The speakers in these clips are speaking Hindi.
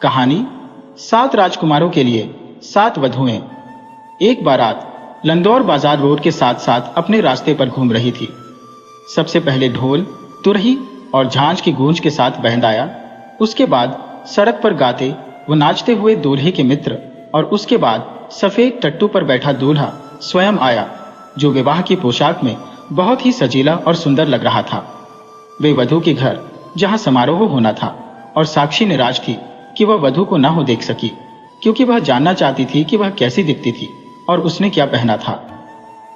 कहानी 7 राजकुमारों के लिए 7 वधुएं। एक बारात लंदौर बाजार रोड के साथ साथ अपने रास्ते पर घूम रही थी। सबसे पहले ढोल, तुरही और झांझ की गूंज के साथ बैंड आया। उसके बाद सड़क पर गाते व नाचते हुए दूल्हे के मित्र और उसके बाद सफेद टट्टू पर बैठा दूल्हा स्वयं आया, जो विवाह की पोशाक में बहुत ही सजीला और सुंदर लग रहा था। वे वधु के घर जहां समारोह होना था और साक्षी निराश थी कि वह वधु को न हो देख सकी, क्योंकि वह जानना चाहती थी कि वह कैसी दिखती थी और उसने क्या पहना था।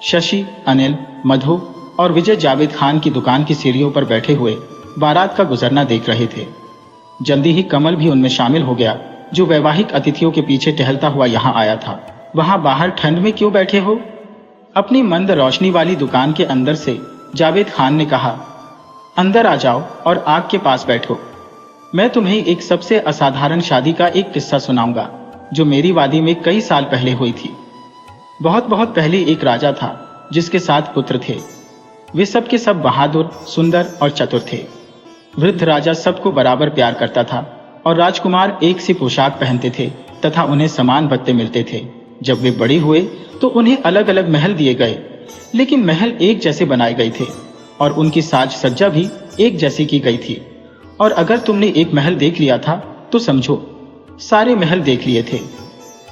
शशि, अनिल, मधु और विजय जावेद खान की दुकान की सीढ़ियों पर बैठे हुए बारात का गुजरना देख रहे थे। जल्दी ही कमल भी उनमें शामिल हो गया, जो वैवाहिक अतिथियों के पीछे टहलता हुआ यहाँ आया था। वहां बाहर ठंड में क्यों बैठे हो? अपनी मंद रोशनी वाली दुकान के अंदर से जावेद खान ने कहा, अंदर आ जाओ और आग के पास बैठो। मैं तुम्हें एक सबसे असाधारण शादी का एक किस्सा सुनाऊंगा, जो मेरी वादी में कई साल पहले हुई थी। बहुत बहुत पहले एक राजा था जिसके 7 पुत्र थे। वे सब के सब बहादुर, सुंदर और चतुर थे। वृद्ध राजा सबको बराबर प्यार करता था और राजकुमार एक सी पोशाक पहनते थे तथा उन्हें समान भत्ते मिलते थे। जब वे बड़े हुए तो उन्हें अलग अलग महल दिए गए, लेकिन महल एक जैसे बनाए गए थे और उनकी साज सज्जा भी एक जैसी की गई थी। और अगर तुमने एक महल देख लिया था तो समझो सारे महल देख लिए थे।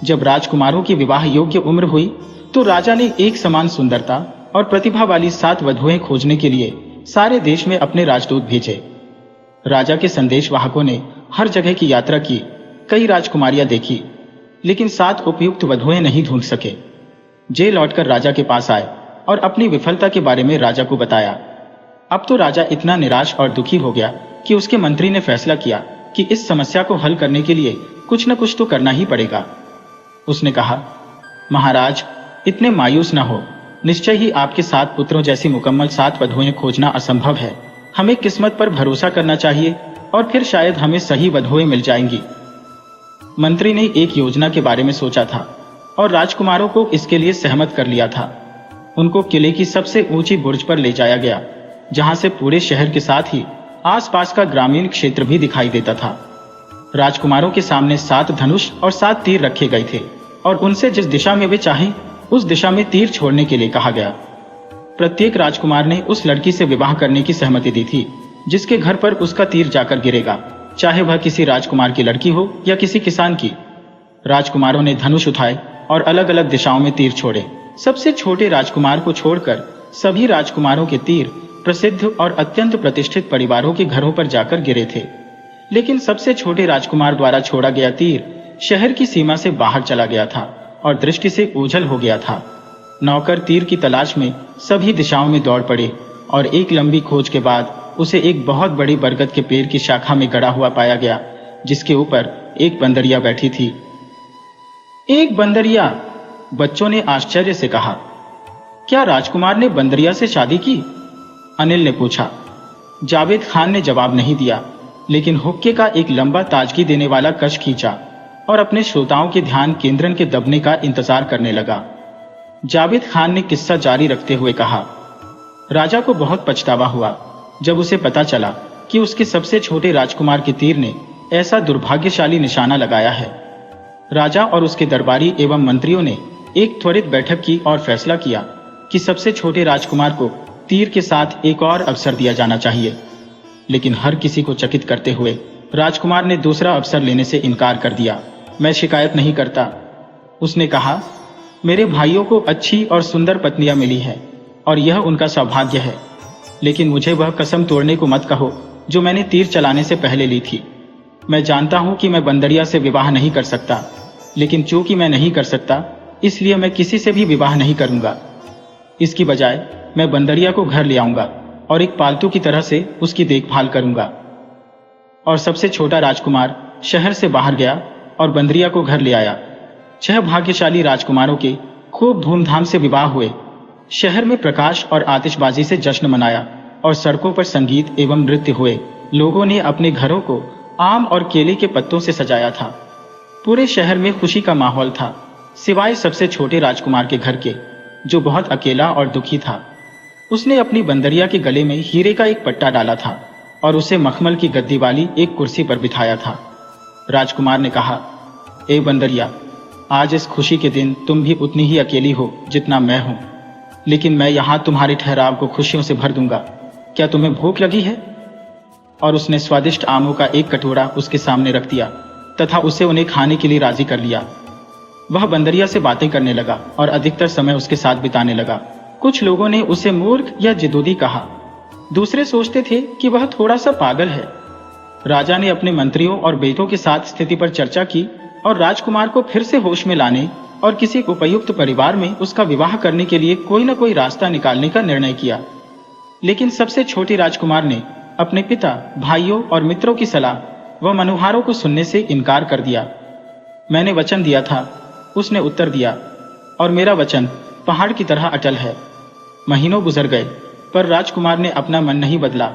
जब राजकुमारों की विवाह योग्य उम्र हुई तो राजा ने एक समान सुंदरता और प्रतिभा वाली 7 वधुएं खोजने के लिए सारे देश में अपने राजदूत भेजे। राजा के संदेशवाहकों ने हर जगह की यात्रा की, कई राजकुमारियां देखी, लेकिन 7 उपयुक्त वधुएं नहीं ढूंढ सके। जे लौटकर राजा के पास आए और अपनी विफलता के बारे में राजा को बताया। अब तो राजा इतना निराश और दुखी हो गया कि उसके मंत्री ने फैसला किया कि इस समस्या को हल करने के लिए कुछ न कुछ तो करना ही पड़ेगा। उसने कहा, महाराज, इतने मायूस न हो। निश्चय ही आपके 7 पुत्रों जैसी मुकम्मल 7 वधुएं खोजना असंभव है। हमें किस्मत पर भरोसा करना चाहिए और फिर शायद हमें सही वधुएं मिल जाएंगी। मंत्री ने एक योजना के बारे में सोचा था और राजकुमारों को इसके लिए सहमत कर लिया था। उनको किले की सबसे ऊंची बुर्ज पर ले जाया गया, जहां से पूरे शहर के साथ ही आसपास का ग्रामीण क्षेत्र भी दिखाई देता था। राजकुमारों के सामने 7 धनुष और 7 तीर रखे गए थे और उनसे जिस दिशा में वे चाहें उस दिशा में तीर छोड़ने के लिए कहा गया। प्रत्येक राजकुमार ने उस लड़की से विवाह करने की सहमति दी थी जिसके घर पर उसका तीर जाकर गिरेगा, चाहे वह किसी राजकुमार की लड़की हो या किसी किसान की। राजकुमारों ने धनुष उठाए और अलग अलग दिशाओं में तीर छोड़े। सबसे छोटे राजकुमार को छोड़कर सभी राजकुमारों के तीर प्रसिद्ध और अत्यंत प्रतिष्ठित परिवारों के घरों पर जाकर गिरे थे, लेकिन सबसे छोटे राजकुमार द्वारा छोड़ा गया तीर शहर की सीमा से बाहर चला गया था और दृष्टि से ओझल हो गया था। नौकर तीर की तलाश में सभी दिशाओं में दौड़ पड़े और एक लंबी खोज के बाद उसे एक बहुत बड़ी बरगद के पेड़ की शाखा में गड़ा हुआ पाया गया, जिसके ऊपर एक बंदरिया बैठी थी। एक बंदरिया? बच्चों ने आश्चर्य से कहा। क्या राजकुमार ने बंदरिया से शादी की? अनिल ने पूछा। जावेद खान ने जवाब नहीं दिया, लेकिन हुक्के का एक लंबा ताजगी देने वाला कश खींचा और अपने श्रोताओं के ध्यान केंद्रन के दबने का इंतजार करने लगा। जावेद खान ने किस्सा जारी रखते हुए कहा, राजा को बहुत पछतावा हुआ जब उसे पता चला कि उसके सबसे छोटे राजकुमार के तीर ने ऐसा दुर्भाग्यशाली निशाना लगाया है। राजा और उसके दरबारी एवं मंत्रियों ने एक त्वरित बैठक की और फैसला किया कि सबसे छोटे राजकुमार को तीर के साथ एक और अवसर दिया जाना चाहिए। लेकिन हर किसी को चकित करते हुए राजकुमार ने दूसरा अवसर लेने से इनकार कर दिया। मैं शिकायत नहीं करता, उसने कहा। मेरे भाइयों को अच्छी और सुंदर पत्नियां मिली है और यह उनका सौभाग्य है, लेकिन मुझे वह कसम तोड़ने को मत कहो जो मैंने तीर चलाने से पहले ली थी। मैं जानता हूं कि मैं बंदरिया से विवाह नहीं कर सकता, लेकिन चूंकि मैं नहीं कर सकता इसलिए मैं किसी से भी विवाह नहीं करूंगा। इसकी बजाय मैं बंदरिया को घर ले आऊंगा और एक पालतू की तरह से उसकी देखभाल करूंगा। और सबसे छोटा राजकुमार शहर से बाहर गया और बंदरिया को घर ले आया। 6 भाग्यशाली राजकुमारों के खूब धूमधाम से विवाह हुए। शहर में प्रकाश और आतिशबाजी से जश्न मनाया और सड़कों पर संगीत एवं नृत्य हुए। लोगों ने अपने घरों को आम और केले के पत्तों से सजाया था। पूरे शहर में खुशी का माहौल था, सिवाय सबसे छोटे राजकुमार के घर के, जो बहुत अकेला और दुखी था। उसने अपनी बंदरिया के गले में हीरे का एक पट्टा डाला था और उसे मखमल की गद्दी वाली एक कुर्सी पर बिठाया था। राजकुमार ने कहा, ए बंदरिया, आज इस खुशी के दिन तुम भी उतनी ही अकेली हो जितना मैं हूं, लेकिन मैं यहां तुम्हारे ठहराव को खुशियों से भर दूंगा। क्या तुम्हें भूख लगी है? और उसने स्वादिष्ट आमों का एक कटोरा उसके सामने रख दिया तथा उसे उन्हें खाने के लिए राजी कर लिया। वह बंदरिया से बातें करने लगा और अधिकतर समय उसके साथ बिताने लगा। कुछ लोगों ने उसे मूर्ख या जिदोदी कहा, दूसरे सोचते थे कि वह थोड़ा सा पागल है। राजा ने अपने मंत्रियों और बेटों के साथ स्थिति पर चर्चा की और राजकुमार को फिर से होश में लाने और किसी उपयुक्त परिवार में उसका विवाह करने के लिए कोई न कोई रास्ता निकालने का निर्णय किया। लेकिन सबसे छोटे राजकुमार ने अपने पिता, भाइयों और मित्रों की सलाह व मनुहारों को सुनने से इनकार कर दिया। मैंने वचन दिया था, उसने उत्तर दिया, और मेरा वचन पहाड़ की तरह अटल है। महीनों गुजर गए पर राजकुमार ने अपना मन नहीं बदला।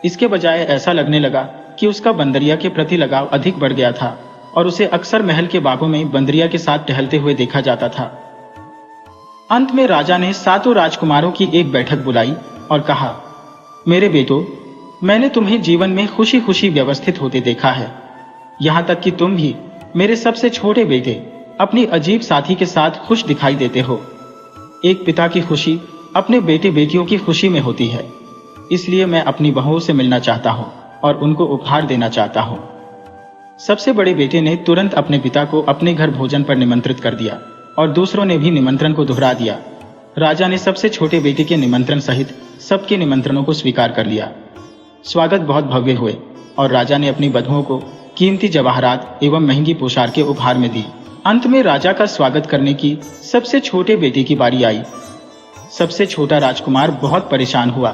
इसके बजाय ऐसा लगने लगा कि उसका बंदरिया के प्रति लगाव अधिक बढ़ गया था और उसे अक्सर महल के बागों में बंदरिया के साथ टहलते हुए देखा जाता था। अंत में राजा ने 7 राजकुमारों की एक बैठक बुलाई और कहा, मेरे बेटो, मैंने तुम्हें जीवन में खुशी खुशी व्यवस्थित होते देखा है। यहां तक कि तुम भी, मेरे सबसे छोटे बेटे, अपनी अजीब साथी के साथ खुश दिखाई देते हो। एक पिता की खुशी अपने बेटे बेटियों की खुशी में होती है। इसलिए मैं अपनी बहुओं से मिलना चाहता हूं और उनको उपहार देना चाहता हूं। सबसे बड़े बेटे ने तुरंत अपने पिता को अपने घर भोजन पर निमंत्रित कर दिया और दूसरों ने भी निमंत्रण को दोहरा दिया। राजा ने सबसे छोटे बेटे के निमंत्रण सहित सबके निमंत्रणों को स्वीकार कर लिया। स्वागत बहुत भव्य हुए और राजा ने अपनी बधुओं को कीमती जवाहरात एवं महंगी पोशाकें उपहार में दी। अंत में राजा का स्वागत करने की सबसे छोटे बेटे की बारी आई। सबसे छोटा राजकुमार बहुत परेशान हुआ।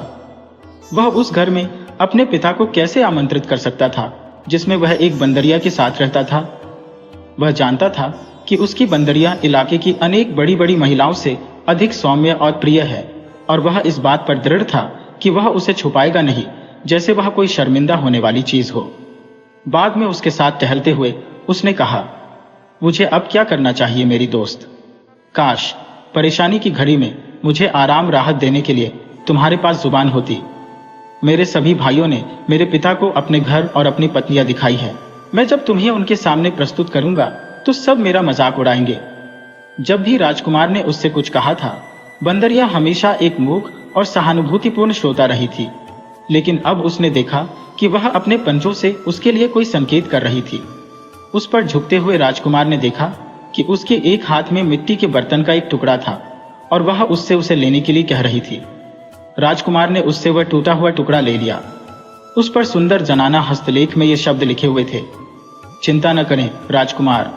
वह उस घर में अपने पिता को कैसे आमंत्रित कर सकता था जिसमें वह एक बंदरिया के साथ रहता था। वह जानता था कि उसकी बंदरिया इलाके की अनेक बड़ी बड़ी महिलाओं से अधिक सौम्य और प्रिय है और वह इस बात पर दृढ़ था कि वह उसे छुपाएगा नहीं, जैसे वह कोई शर्मिंदा होने वाली चीज हो। बाद में उसके साथ टहलते हुए उसने कहा, मुझे अब क्या करना चाहिए मेरी दोस्त? काश परेशानी की घड़ी में मुझे आराम राहत देने के लिए तुम्हारे पास जुबान होती। मेरे सभी भाइयों ने मेरे पिता को अपने घर और अपनी पत्नियां दिखाई है। मैं जब तुम्हें उनके सामने प्रस्तुत करूंगा तो सब मेरा मजाक उड़ाएंगे। जब भी राजकुमार ने उससे कुछ कहा था, बंदरिया हमेशा एक मूक और सहानुभूतिपूर्ण श्रोता रही थी। लेकिन अब उसने देखा कि वह अपने पंजों से उसके लिए कोई संकेत कर रही थी। उस पर झुकते हुए राजकुमार ने देखा कि उसके एक हाथ में मिट्टी के बर्तन का एक टुकड़ा था और वह उससे उसे लेने के लिए कह रही थी। राजकुमार ने उससे वह टूटा हुआ टुकड़ा ले लिया। उस पर सुंदर जनाना हस्तलेख में ये शब्द लिखे हुए थे, चिंता न करें राजकुमार,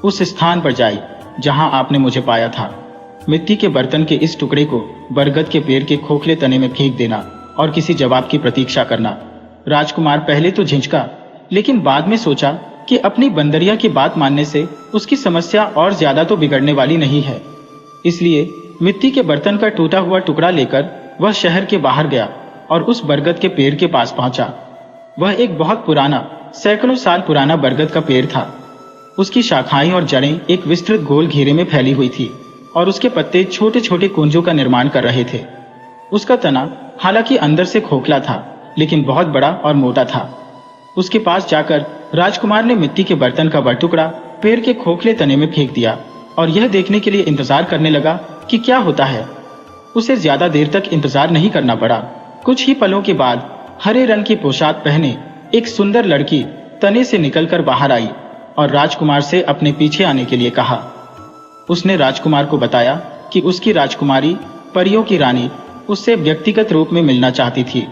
उस स्थान पर जाए जहां आपने मुझे पाया था। मिट्टी के बर्तन के इस टुकड़े को बरगद के पेड़ के खोखले तने में फेंक देना और किसी जवाब की प्रतीक्षा करना। राजकुमार पहले तो झिझका, लेकिन बाद में सोचा कि अपनी बंदरिया की बात मानने से उसकी समस्या और ज्यादा तो बिगड़ने वाली नहीं है। इसलिए मिट्टी के बर्तन का टूटा हुआ टुकड़ा लेकर वह शहर के बाहर गया और उस बरगद के पेड़ के पास पहुंचा। वह एक बहुत पुराना, सैकड़ों साल पुराना बरगद का पेड़ था। उसकी शाखाएं और जड़ें एक विस्तृत गोल घेरे में फैली हुई थी और उसके पत्ते छोटे छोटे कुंजों का निर्माण कर रहे थे। उसका तना हालांकि अंदर से खोखला था, लेकिन बहुत बड़ा और मोटा था। उसके पास जाकर राजकुमार ने मिट्टी के बर्तन का वह टुकड़ा पेड़ के खोखले तने में फेंक दिया और यह देखने के लिए इंतजार करने लगा कि क्या होता है। उसे ज्यादा देर तक इंतजार नहीं करना पड़ा। कुछ ही पलों के बाद हरे रंग की पोशाक पहने एक सुंदर लड़की तने से निकलकर बाहर आई और राजकुमार से अपने पीछे आने के लिए कहा। उसने राजकुमार को बताया कि उसकी राजकुमारी, परियों की रानी, उससे व्यक्तिगत रूप में मिलना चाहती थी।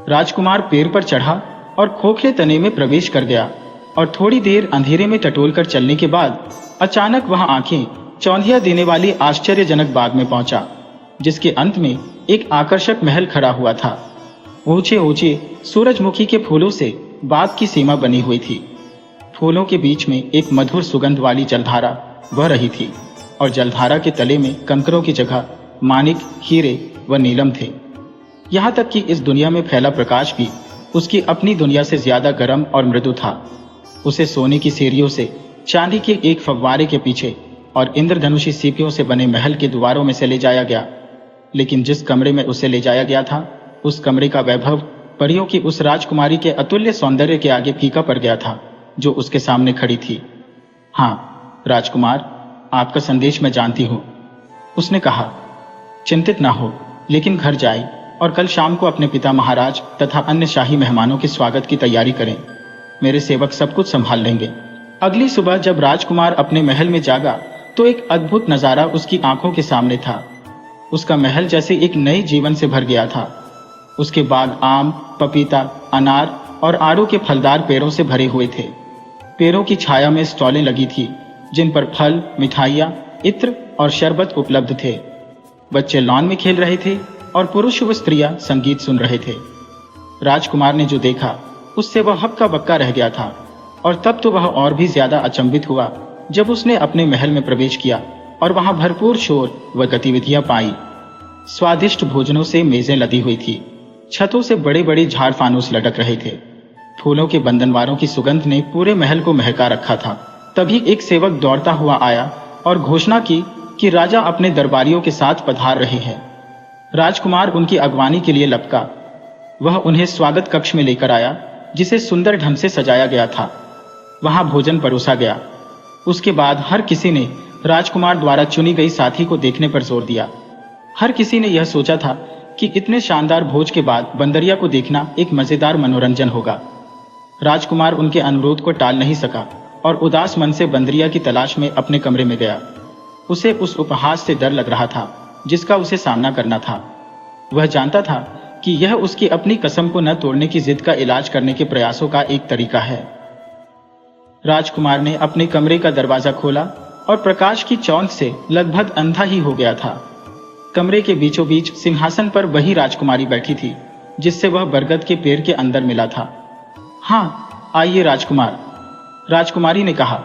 राजकुमार पेड़ पर चढ़ा और खोखले तने में प्रवेश कर गया और थोड़ी देर अंधेरे में टटोलकर चलने के बाद अचानक वह आंखें चौंधिया देने वाली आश्चर्यजनक बाग में पहुंचा, जिसके अंत में एक आकर्षक महल खड़ा हुआ था। ऊंचे ऊंचे सूरजमुखी के फूलों से बाग की सीमा बनी हुई थी। फूलों के बीच में एक मधुर सुगंध वाली जलधारा बह रही थी और जलधारा के तले में कंकरों की जगह माणिक, हीरे व नीलम थे। यहाँ तक कि इस दुनिया में फैला प्रकाश भी उसकी अपनी दुनिया से ज्यादा गर्म और मृदु था। उसे सोने की सीढ़ियों से चांदी के एक फव्वारे के पीछे और इंद्रधनुषी सीपियों से बने महल के द्वारों में से ले जाया गया। लेकिन जिस कमरे में उसे ले जाया गया था, उस कमरे का वैभव परियों की उस राजकुमारी के अतुल्य सौंदर्य के आगे फीका पड़ गया था जो उसके सामने खड़ी थी। हाँ राजकुमार, आपका संदेश मैं जानती हूँ, उसने कहा। चिंतित ना हो, लेकिन घर जाए और कल शाम को अपने पिता महाराज तथा अन्य शाही मेहमानों के स्वागत की तैयारी करें। मेरे सेवक सब कुछ संभाल लेंगे। अगली सुबह जब राजकुमार अपने महल में जागा तो एक अद्भुत नजारा उसकी आंखों के सामने था। उसका महल जैसे एक नए जीवन से भर गया था। उसके बाग आम, पपीता, अनार और आड़ू के फलदार पेड़ों से भरे हुए थे। पेड़ों की छाया में स्टॉलें लगी थी जिन पर फल, मिठाइयाँ, इत्र और शरबत उपलब्ध थे। बच्चे लॉन में खेल रहे थे और पुरुष व स्त्रियां संगीत सुन रहे थे। राजकुमार ने जो देखा उससे वह हक्का बक्का रह गया था, और तब तो वह और भी ज्यादा अचंभित हुआ जब उसने अपने महल में प्रवेश किया और वहां भरपूर शोर व गतिविधियां पाई। स्वादिष्ट भोजनों से मेजें लदी हुई थी। छतों से बड़े बड़े झाड़ फानूस लटक रहे थे। फूलों के बंधनवारों की सुगंध ने पूरे महल को महका रखा था। तभी एक सेवक दौड़ता हुआ आया और घोषणा की कि राजा अपने दरबारियों के साथ पधार रहे हैं। राजकुमार उनकी अगवानी के लिए लपका। वह उन्हें स्वागत कक्ष में लेकर आया जिसे सुंदर ढंग से सजाया गया था। वहां भोजन परोसा गया। उसके बाद हर किसी ने राजकुमार द्वारा चुनी गई साथी को देखने पर जोर दिया। हर किसी ने यह सोचा था कि इतने शानदार भोज के बाद बंदरिया को देखना एक मजेदार मनोरंजन होगा। राजकुमार उनके अनुरोध को टाल नहीं सका और उदास मन से बंदरिया की तलाश में अपने कमरे में गया। उसे उस उपहास से डर लग रहा था जिसका उसे सामना करना था। वह जानता था कि यह उसकी अपनी कसम को न तोड़ने की जिद का इलाज करने के प्रयासों का एक तरीका है। राजकुमार ने अपने कमरे का दरवाजा खोला और प्रकाश की चौंध से लगभग अंधा ही हो गया था। कमरे के बीचों बीच सिंहासन पर वही राजकुमारी बैठी थी जिससे वह बरगद के पेड़ के अंदर मिला था। हाँ आइए राजकुमार, राजकुमारी ने कहा,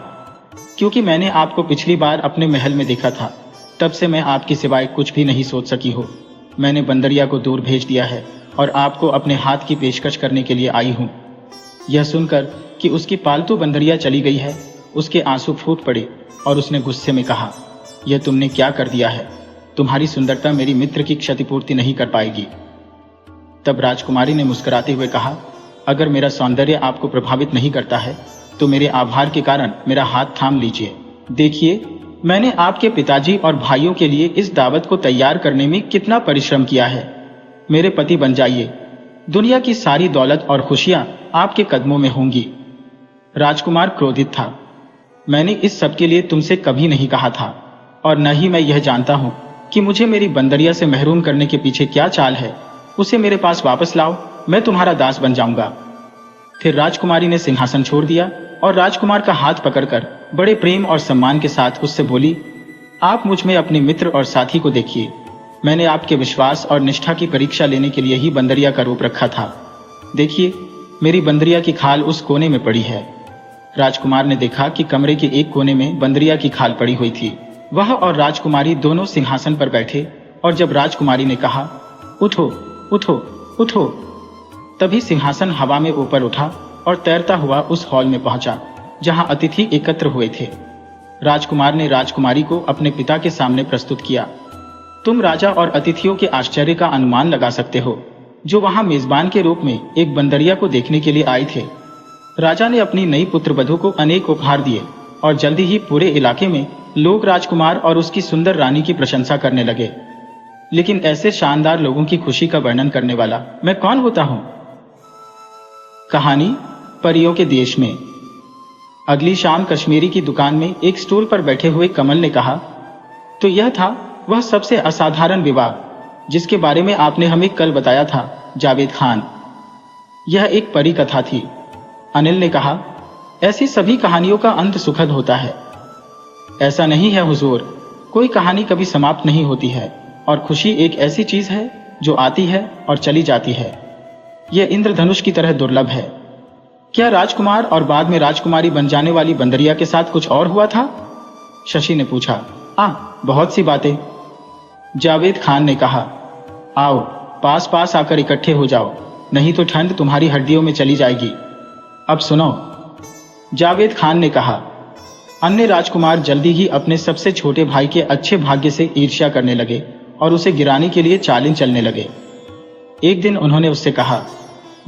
क्योंकि मैंने आपको पिछली बार अपने महल में देखा था तब से मैं आपके सिवाय कुछ भी नहीं सोच सकी हो। मैंने बंदरिया को दूर भेज दिया है और आपको अपने हाथ की पेशकश करने के लिए आई हूँ। यह सुनकर कि उसकी पालतू बंदरिया चली गई है, उसके आंसू फूट पड़े और उसने गुस्से में कहा, यह तुमने क्या कर दिया है? तुम्हारी सुंदरता मेरी मित्र की क्षतिपूर्ति नहीं कर पाएगी। तब राजकुमारी ने मुस्कुराते हुए कहा, अगर मेरा सौंदर्य आपको प्रभावित नहीं करता है तो मेरे आभार के कारण मेरा हाथ थाम लीजिए। देखिए, मैंने आपके पिताजी और भाइयों के लिए इस दावत को तैयार करने में कितना परिश्रम किया है। मेरे पति बन जाइए। दुनिया की सारी दौलत और खुशियां आपके कदमों में होंगी। राजकुमार क्रोधित था। मैंने इस सब के लिए तुमसे कभी नहीं कहा था और न ही मैं यह जानता हूं कि मुझे मेरी बंदरिया से महरूम करने के पीछे क्या चाल है। उसे मेरे पास वापस लाओ, मैं तुम्हारा दास बन जाऊंगा। फिर राजकुमारी ने सिंहासन छोड़ दिया और राजकुमार का हाथ पकड़कर बड़े प्रेम और सम्मान के साथ उससे बोली, आप मुझ में अपने मित्र और साथी को देखिए। मैंने आपके विश्वास और निष्ठा की परीक्षा लेने के लिए ही बंदरिया का रूप रखा था। देखिए, मेरी बंदरिया की खाल उस कोने में पड़ी है। राजकुमार ने देखा कि कमरे के एक कोने में बंदरिया की खाल पड़ी हुई थी। वह और राजकुमारी दोनों सिंहासन पर बैठे और जब राजकुमारी ने कहा, उठो उठो उठो, तभी सिंहासन हवा में ऊपर उठा और तैरता हुआ उस हॉल में पहुंचा जहां अतिथि एकत्र हुए थे। राजकुमार ने राजकुमारी को अपने पिता के सामने प्रस्तुत किया। तुम राजा और अतिथियों के आश्चर्य का अनुमान लगा सकते हो जो वहां मेजबान के रूप में एक बंदरिया को देखने के लिए आए थे। राजा ने अपनी नई पुत्रवधू को अनेक उपहार दिए और जल्दी ही पूरे इलाके में लोग राजकुमार और उसकी सुंदर रानी की प्रशंसा करने लगे। लेकिन ऐसे शानदार लोगों की खुशी का वर्णन करने वाला मैं कौन होता हूं? कहानी परियों के देश में। अगली शाम कश्मीरी की दुकान में एक स्टूल पर बैठे हुए कमल ने कहा, तो यह था वह सबसे असाधारण विवाह जिसके बारे में आपने हमें कल बताया था, जावेद खान। यह एक परी कथा थी। अनिल ने कहा, ऐसी सभी कहानियों का अंत सुखद होता है। ऐसा नहीं है हुजूर, कोई कहानी कभी समाप्त नहीं होती है और खुशी एक ऐसी चीज है जो आती है और चली जाती है। यह इंद्रधनुष की तरह दुर्लभ है। क्या राजकुमार और बाद में राजकुमारी बन जाने वाली बंदरिया के साथ कुछ और हुआ था? शशि ने पूछा। बहुत सी बातें, जावेद खान ने कहा। आओ पास पास आकर इकट्ठे हो जाओ, नहीं तो ठंड तुम्हारी हड्डियों में चली जाएगी। अब सुनो, जावेद खान ने कहा। अन्य राजकुमार जल्दी ही अपने सबसे छोटे भाई के अच्छे भाग्य से ईर्ष्या करने लगे और उसे गिराने के लिए चालें चलने लगे। एक दिन उन्होंने उससे कहा,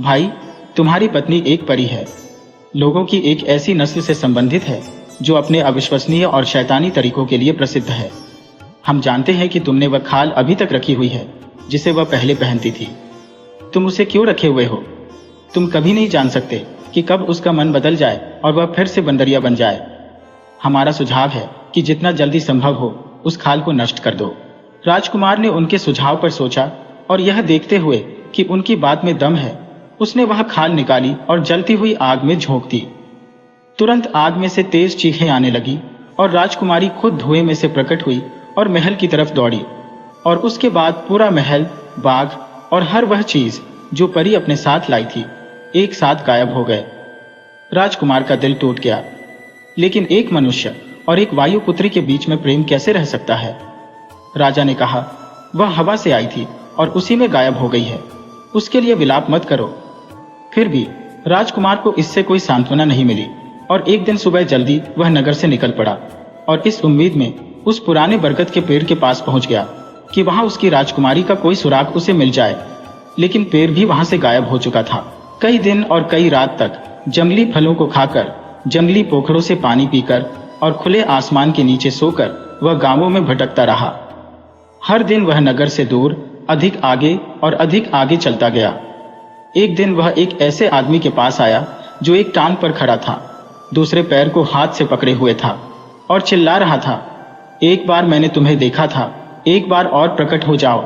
भाई, तुम्हारी पत्नी एक परी है, लोगों की एक ऐसी नस्ल से संबंधित है जो अपने अविश्वसनीय और शैतानी तरीकों के लिए प्रसिद्ध है। हम जानते हैं कि तुमने वह खाल अभी तक रखी हुई है जिसे वह पहले पहनती थी। तुम उसे क्यों रखे हुए हो? तुम कभी नहीं जान सकते कि कब उसका मन बदल जाए और वह फिर से बंदरिया बन जाए। हमारा सुझाव है कि जितना जल्दी संभव हो उस खाल को नष्ट कर दो। राजकुमार ने उनके सुझाव पर सोचा और यह देखते हुए कि उनकी बात में दम है, उसने वह खाल निकाली और जलती हुई आग में झोंक दी। तुरंत आग में से तेज चीखें आने लगी और राजकुमारी खुद धुएं में से प्रकट हुई और महल की तरफ दौड़ी। और उसके बाद पूरा महल, बाग और हर वह चीज जो परी अपने साथ लाई थी एक साथ गायब हो गए। राजकुमार का दिल टूट गया। लेकिन एक मनुष्य और एक वायुपुत्री के बीच में प्रेम कैसे रह सकता है? राजा ने कहा, वह हवा से आई थी और उसी में गायब हो गई है, उसके लिए विलाप मत करो। फिर भी राजकुमार को इससे कोई सांत्वना नहीं मिली और एक दिन सुबह जल्दी वह नगर से निकल पड़ा और इस उम्मीद में उस पुराने बरगद के पेड़ के पास पहुंच गया कि वहां उसकी राजकुमारी का कोई सुराग उसे मिल जाए। लेकिन पेड़ भी वहां से गायब हो चुका था। कई दिन और कई रात तक जंगली फलों को खाकर, जंगली पोखरों से पानी पीकर और खुले आसमान के नीचे सोकर वह गांवों में भटकता रहा। हर दिन वह नगर से दूर अधिक आगे और अधिक आगे चलता गया। एक दिन वह एक ऐसे आदमी के पास आया जो एक टांग पर खड़ा था, दूसरे पैर को हाथ से पकड़े हुए था और चिल्ला रहा था, एक बार मैंने तुम्हें देखा था, एक बार और प्रकट हो जाओ।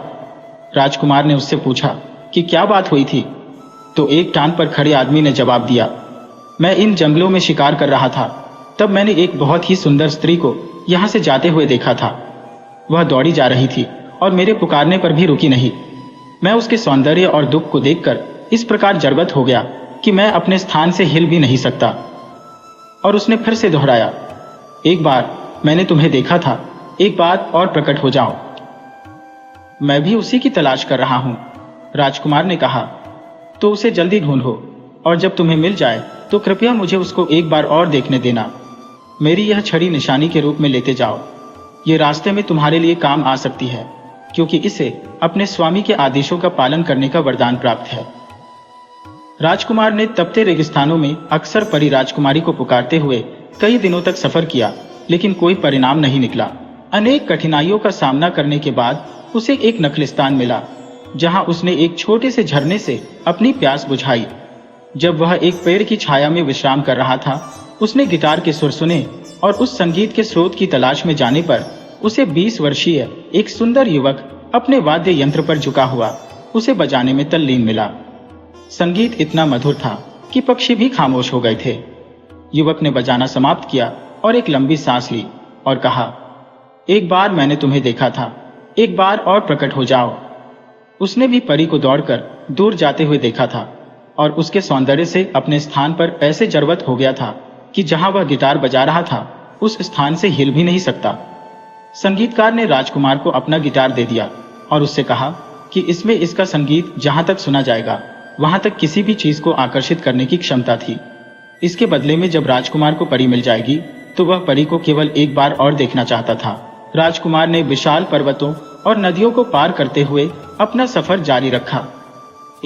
राजकुमार ने उससे पूछा कि क्या बात हुई थी? तो एक टांग पर खड़े आदमी ने जवाब दिया, मैं इन जंगलों में शिकार कर रहा था, तब मैंने एक बहुत ही सुंदर स्त्री को यहां से जाते हुए देखा था। वह दौड़ी जा रही थी और मेरे पुकारने पर भी रुकी नहीं। मैं उसके सौंदर्य और दुख को देखकर इस प्रकार जरबत हो गया कि मैं अपने स्थान से हिल भी नहीं सकता। और उसने फिर से दोहराया, एक बार मैंने तुम्हें देखा था, एक बार और प्रकट हो जाओ। मैं भी उसी की तलाश कर रहा हूं, राजकुमार ने कहा, तो उसे जल्दी ढूंढो और जब तुम्हें मिल जाए तो कृपया मुझे उसको एक बार और देखने देना। मेरी यह छड़ी निशानी के रूप में लेते जाओ। ये रास्ते में तुम्हारे लिए काम आ सकती है, क्योंकि इसे अपने स्वामी के आदेशों का पालन करने का वरदान प्राप्त है। राजकुमार ने तपते रेगिस्तानों में अक्सर परी राजकुमारी को पुकारते हुए कई दिनों तक सफर किया, लेकिन कोई परिणाम नहीं निकला। अनेक कठिनाइयों का सामना करने के बाद उसे एक नखलिस्तान मिला, जहां उसने एक छोटे से झरने से अपनी प्यास बुझाई। जब वह एक पेड़ की छाया में विश्राम कर रहा था, उसने गिटार के सुर सुने और उस संगीत के स्रोत की तलाश में जाने पर उसे 20 वर्षीय एक सुंदर युवक अपने वाद्य यंत्र पर झुका हुआ उसे बजाने में तल्लीन मिला। संगीत इतना मधुर था कि पक्षी भी खामोश हो गए थे। युवक ने बजाना समाप्त किया और एक लंबी सांस ली और कहा, एक बार मैंने तुम्हें देखा था, एक बार और प्रकट हो जाओ। उसने भी परी को दौड़कर दूर जाते हुए देखा था और उसके सौंदर्य से अपने स्थान पर ऐसे जरबत हो गया था कि जहां वह गिटार बजा रहा था उस स्थान से हिल भी नहीं सकता। संगीतकार ने राजकुमार को अपना गिटार दे दिया और उससे कहा कि इसमें इसका संगीत जहां तक सुना जाएगा वहां तक किसी भी चीज को आकर्षित करने की क्षमता थी। इसके बदले में जब राजकुमार को परी मिल जाएगी तो वह परी को केवल एक बार और देखना चाहता था। राजकुमार ने विशाल पर्वतों और नदियों को पार करते हुए अपना सफर जारी रखा।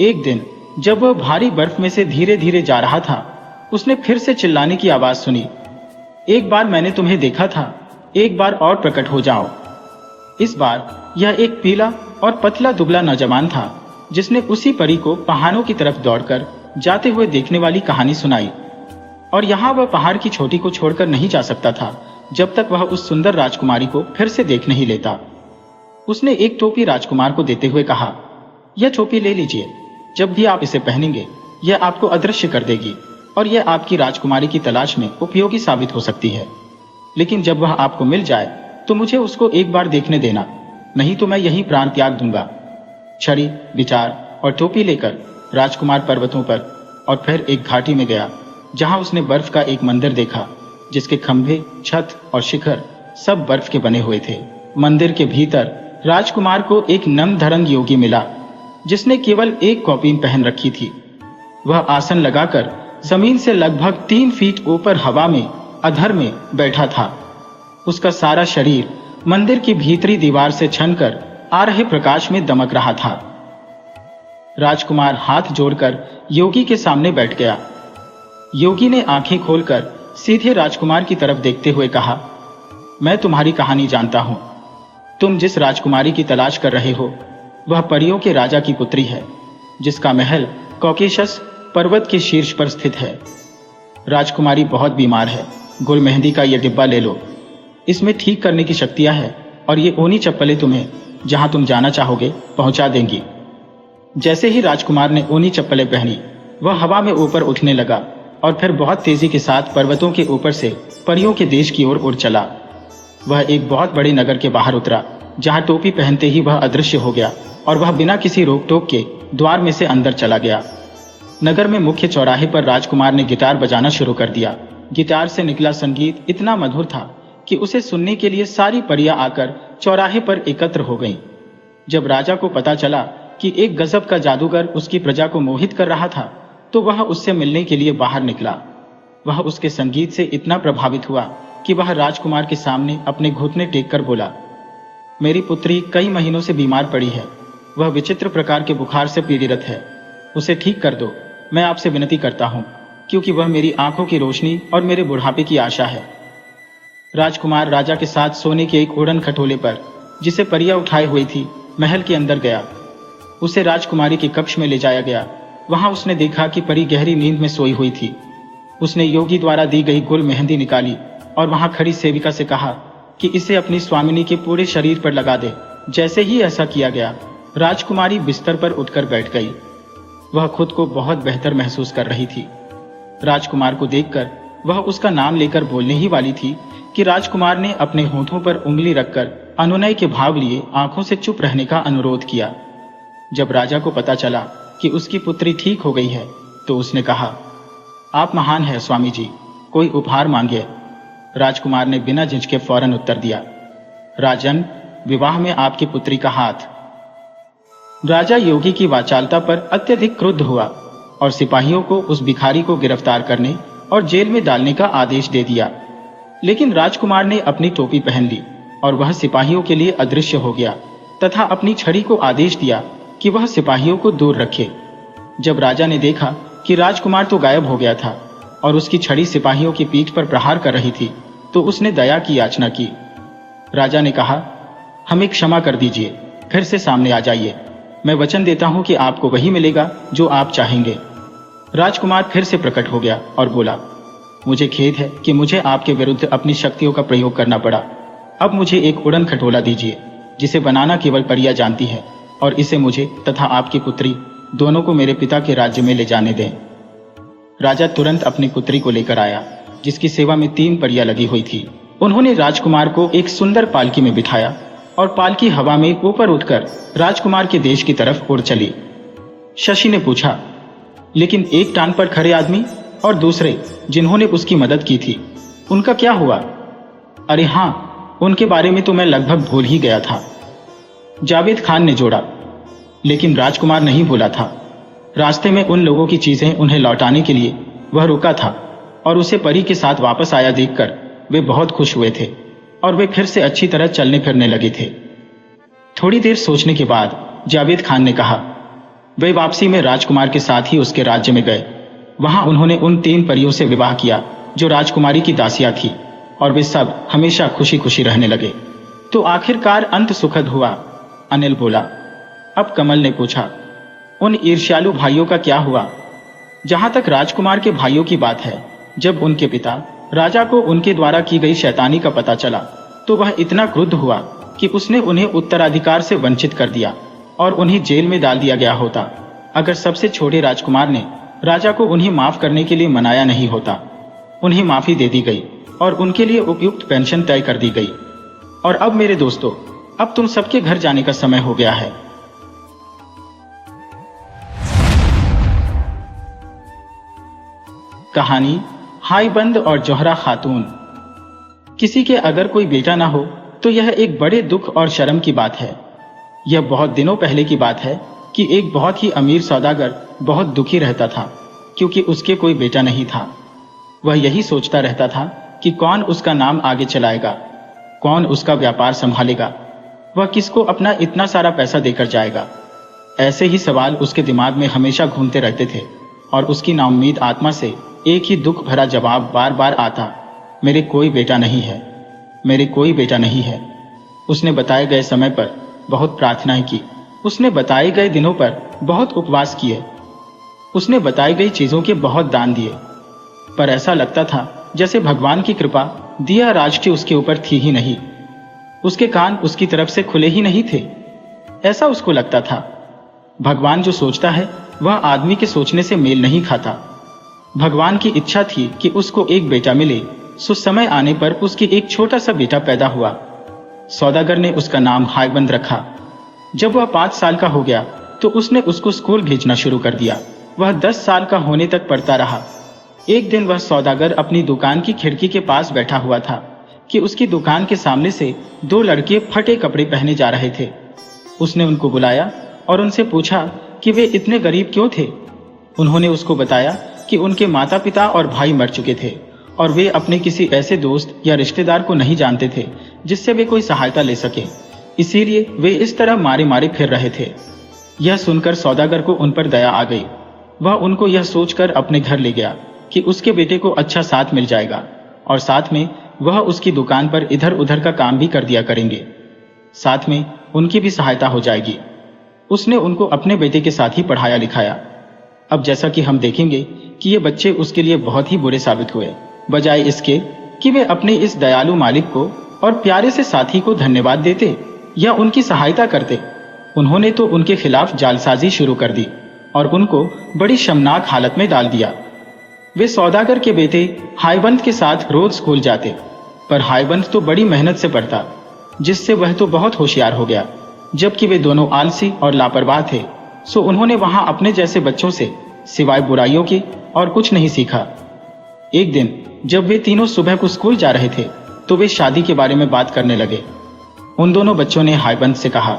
एक दिन जब वह भारी बर्फ में से धीरे धीरे जा रहा था, उसने फिर से चिल्लाने की आवाज सुनी, एक बार मैंने तुम्हें देखा था, एक बार और प्रकट हो जाओ। इस बार यह एक पीला और पतला दुबला नौजवान था, जिसने उसी परी को पहाड़ों की तरफ दौड़कर जाते हुए देखने वाली कहानी सुनाई। और यहाँ वह पहाड़ की चोटी को छोड़कर नहीं जा सकता था जब तक वह उस सुंदर राजकुमारी को फिर से देख नहीं लेता। उसने एक टोपी राजकुमार को देते हुए कहा, यह टोपी ले लीजिए, जब भी आप इसे पहनेंगे यह आपको अदृश्य कर देगी और यह आपकी राजकुमारी की तलाश में उपयोगी साबित हो सकती है। लेकिन जब वह आपको मिल जाए तो मुझे उसको एक बार देखने देना, नहीं तो मैं यही प्राण त्याग दूंगा। छड़ी, गिटार और टोपी लेकर राजकुमार पर्वतों पर और फिर एक घाटी में गया, जहां उसने बर्फ का एक मंदिर देखा, जिसके खंभे, छत और शिखर सब बर्फ के बने हुए थे। मंदिर के भीतर राजकुमार को एक नमधरंग योगी मिला, जिसने केवल एक कौपीन पहन रखी थी। वह आसन लगाकर जमीन से लगभग 3 फीट ऊपर हवा में अधर में बैठा था। उसका सारा शरीर मंदिर की भीतरी दीवार से छनकर आ रहे प्रकाश में दमक रहा था। राजकुमार हाथ जोड़कर योगी के सामने बैठ गया। योगी ने आंखें खोलकर सीधे राजकुमार की तरफ देखते हुए कहा, मैं तुम्हारी कहानी जानता हूं। तुम जिस राजकुमारी की तलाश कर रहे हो वह परियों के राजा की पुत्री है, जिसका महल कॉकेशस पर्वत के शीर्ष पर स्थित है। राजकुमारी बहुत बीमार है। गुल मेहंदी का यह डिब्बा ले लो, इसमें ठीक करने की शक्तियां हैं और ये ऊनी चप्पलें तुम्हें जहां तुम जाना चाहोगे पहुंचा देंगी। जैसे ही राजकुमार ने ऊनी चप्पलें पहनी, वह हवा में ऊपर उठने लगा और फिर बहुत तेजी के साथ पर्वतों के ऊपर से परियों के देश की ओर उड़ चला। वह एक बहुत बड़े नगर के बाहर उतरा, जहां टोपी पहनते ही वह अदृश्य हो गया और वह बिना किसी रोक टोक के द्वार में से अंदर चला गया। नगर में मुख्य चौराहे पर राजकुमार ने गिटार बजाना शुरू कर दिया। गिटार से निकला संगीत इतना मधुर था कि उसे सुनने के लिए सारी परियां आकर चौराहे पर एकत्र हो गईं। जब राजा को पता चला कि एक गजब का जादूगर उसकी प्रजा को मोहित कर रहा था, तो वह उससे मिलने के लिए बाहर निकला। वह उसके संगीत से इतना प्रभावित हुआ कि वह राजकुमार के सामने अपने घुटने टेक कर बोला, मेरी पुत्री कई महीनों से बीमार पड़ी है। वह विचित्र प्रकार के बुखार से पीड़ित है। उसे ठीक कर दो। मैं आपसे विनती करता हूं, क्योंकि वह मेरी आंखों की रोशनी और मेरे बुढ़ापे की आशा है। राजकुमार राजा के साथ सोने के एक उड़न खटोले पर, जिसे परियां उठाए हुई थी, महल के अंदर गया। उसे राजकुमारी के कक्ष में ले जाया गया। वहां उसने देखा कि परी गहरी नींद में सोई हुई थी। उसने योगी द्वारा दी गई गुल मेहंदी निकाली और वहां खड़ी सेविका से कहा कि इसे अपनी स्वामिनी के पूरे शरीर पर लगा दे। जैसे ही ऐसा किया गया, राजकुमारी बिस्तर पर उठकर बैठ गई। वह खुद को बहुत बेहतर महसूस कर रही थी। राजकुमार को देखकर वह उसका नाम लेकर बोलने ही वाली थी कि राजकुमार ने अपने होठों पर उंगली रखकर अनुनय के भाव लिए आंखों से चुप रहने का अनुरोध किया। जब राजा को पता चला कि उसकी पुत्री ठीक हो गई है, तो उसने कहा, आप महान हैं स्वामी जी, कोई उपहार मांगिए। राजकुमार ने बिना झिझके फौरन उत्तर दिया, राजन, विवाह में आपकी पुत्री का हाथ। राजा योगी की वाचालता पर अत्यधिक क्रुद्ध हुआ और सिपाहियों को उस भिखारी को गिरफ्तार करने और जेल में डालने का आदेश दे दिया। लेकिन राजकुमार ने अपनी टोपी पहन ली और वह सिपाहियों के लिए अदृश्य हो गया तथा अपनी छड़ी को आदेश दिया कि वह सिपाहियों को दूर रखे। जब राजा ने देखा कि राजकुमार तो गायब हो गया था और उसकी छड़ी सिपाहियों की पीठ पर प्रहार कर रही थी, तो उसने दया की याचना की। राजा ने कहा, हमें क्षमा कर दीजिए, फिर से सामने आ जाइए। मैं वचन देता हूं कि आपको वही मिलेगा जो आप चाहेंगे। राजकुमार फिर से प्रकट हो गया और बोला, मुझे खेद है कि मुझे आपके विरुद्ध अपनी शक्तियों का प्रयोग करना पड़ा। अब मुझे एक उड़न खटोला दीजिए, जिसे बनाना केवल परियां जानती है, और इसे मुझे तथा आपकी पुत्री दोनों को मेरे पिता के राज्य में ले जाने दें। राजा तुरंत अपनी पुत्री को लेकर आया, जिसकी सेवा में 3 परियां लगी हुई थी। उन्होंने राजकुमार को एक सुंदर पालकी में बिठाया और पालकी हवा में ऊपर उठकर राजकुमार के देश की तरफ उड़ चली। शशि ने पूछा, लेकिन एक टांग पर खड़े आदमी और दूसरे जिन्होंने उसकी मदद की थी, उनका क्या हुआ? अरे हाँ, उनके बारे में तो मैं लगभग भूल ही गया था, जावेद खान ने जोड़ा। लेकिन राजकुमार नहीं भूला था। रास्ते में उन लोगों की चीजें उन्हें लौटाने के लिए वह रुका था और उसे परी के साथ वापस आया देखकर वे बहुत खुश हुए थे और वे फिर से अच्छी तरह चलने फिरने लगे थे। थोड़ी देर सोचने के बाद जावेद खान ने कहा, वे वापसी में राजकुमार के साथ ही उसके राज्य में गए। वहां उन्होंने उन 3 परियों से विवाह किया जो राजकुमारी की दासियां थी, और वे सब हमेशा खुशी खुशी रहने लगे। तो आखिरकार अंत सुखद हुआ, अनिल बोला। अब कमल ने पूछा, उन ईर्ष्यालु भाइयों का क्या हुआ? जहां तक राजकुमार के भाइयों की बात है, जब उनके पिता राजा को उनके द्वारा की गई शैतानी का पता चला, तो वह इतना क्रुद्ध हुआ कि उसने उन्हें उत्तराधिकार से वंचित कर दिया और उन्हें जेल में डाल दिया गया होता, अगर सबसे छोटे राजकुमार ने राजा को उन्हें माफ करने के लिए मनाया नहीं होता। उन्हें माफी दे दी गई और उनके लिए उपयुक्त पेंशन तय कर दी गई। और अब मेरे दोस्तों, अब तुम सबके घर जाने का समय हो गया है। कहानी हाईबंद और जोहरा खातून। किसी के अगर कोई बेटा ना हो तो यह एक बड़े दुख और शर्म की बात है। यह बहुत दिनों पहले की बात है कि एक बहुत ही अमीर सौदागर बहुत दुखी रहता था, क्योंकि उसके कोई बेटा नहीं था। वह यही सोचता रहता था कि कौन उसका नाम आगे चलाएगा, कौन उसका व्यापार संभालेगा। वह किसको अपना इतना सारा पैसा देकर जाएगा। ऐसे ही सवाल उसके दिमाग में हमेशा घूमते रहते थे और उसकी नाउम्मीद आत्मा से एक ही दुख भरा जवाब बार बार आता, मेरे कोई बेटा नहीं है, मेरे कोई बेटा नहीं है। उसने बताए गए समय पर बहुत प्रार्थनाएं की, उसने बताए गए दिनों पर बहुत उपवास किए, उसने बताई गई चीजों के बहुत दान दिए, पर ऐसा लगता था जैसे भगवान की कृपा दिया राज की उसके ऊपर थी ही नहीं, उसके कान उसकी तरफ से खुले ही नहीं थे। ऐसा उसको लगता था। भगवान जो सोचता है वह आदमी के सोचने से मेल नहीं खाता। भगवान की इच्छा थी कि उसको एक बेटा मिले, सो समय आने पर उसकी एक छोटा सा बेटा पैदा हुआ। सौदागर ने उसका नाम हायबंद रखा। जब वह 5 साल का हो गया तो उसने उसको स्कूल भेजना शुरू कर दिया। वह 10 साल का होने तक पढ़ता रहा। एक दिन वह सौदागर अपनी दुकान की खिड़की के पास बैठा हुआ था कि उसकी दुकान के सामने से 2 लड़के फटे कपड़े पहने जा रहे थे। उसने उनको बुलाया और उनसे पूछा कि वे इतने गरीब क्यों थे। उन्होंने उसको बताया कि उनके माता पिता और भाई मर चुके थे और वे अपने किसी ऐसे दोस्त या रिश्तेदार को नहीं जानते थे जिससे वे कोई सहायता ले सके, इसीलिए वे इस तरह मारे मारे फिर रहे थे। यह सुनकर सौदागर को उन पर दया आ गई। वह उनको यह सोचकर अपने घर ले गया कि उसके बेटे को अच्छा साथ मिल जाएगा और साथ में वह उसकी दुकान पर इधर उधर का काम भी कर दिया करेंगे, साथ में उनकी भी सहायता हो जाएगी। उसने उनको अपने बेटे के साथ ही पढ़ाया लिखाया। अब जैसा कि हम देखेंगे कि ये बच्चे उसके लिए बहुत ही बुरे साबित हुए। बजाय इसके कि वे अपने इस दयालु मालिक को और प्यारे से साथी को धन्यवाद देते या उनकी सहायता करते, उन्होंने तो उनके खिलाफ जालसाजी शुरू कर दी और उनको बड़ी शर्मनाक हालत में डाल दिया। वे सौदागर के बेटे हायबंद के साथ रोज स्कूल जाते, पर हायबंद तो बड़ी मेहनत से पढ़ता, जिससे वह तो बहुत होशियार हो गया। जबकि वे दोनों आलसी और लापरवाह थे, सो उन्होंने वहां अपने जैसे बच्चों से सिवाय बुराइयों के और कुछ नहीं सीखा। एक दिन जब वे तीनों सुबह को स्कूल जा रहे थे तो वे शादी के बारे में बात करने लगे। उन दोनों बच्चों ने हायबंद से कहा,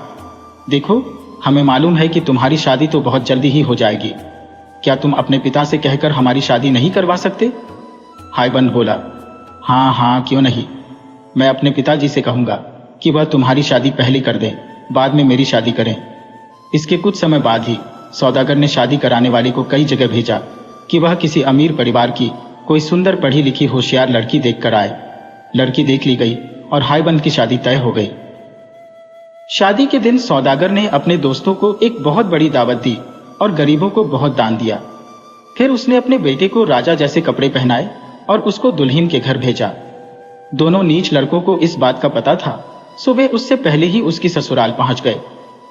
देखो, हमें मालूम है कि तुम्हारी शादी तो बहुत जल्दी ही हो जाएगी, क्या तुम अपने पिता से कहकर हमारी शादी नहीं करवा सकते? हायबंद बोला, हाँ हाँ, क्यों नहीं, मैं अपने पिताजी से कहूंगा कि वह तुम्हारी शादी पहले कर दें, बाद में मेरी शादी करें। इसके कुछ समय बाद ही सौदागर ने शादी कराने वाले को कई जगह भेजा कि वह किसी अमीर परिवार की कोई सुंदर पढ़ी लिखी होशियार लड़की देखकर आए। लड़की देख ली गई और हायबंद की शादी तय हो गई। शादी के दिन सौदागर ने अपने दोस्तों को एक बहुत बड़ी दावत दी और गरीबों को बहुत दान दिया। फिर उसने अपने बेटे को राजा जैसे कपड़े पहनाए और उसको दुल्हन के घर भेजा। दोनों नीच लड़कों को इस बात का पता था, सो वे उससे पहले ही उसकी ससुराल पहुंच गए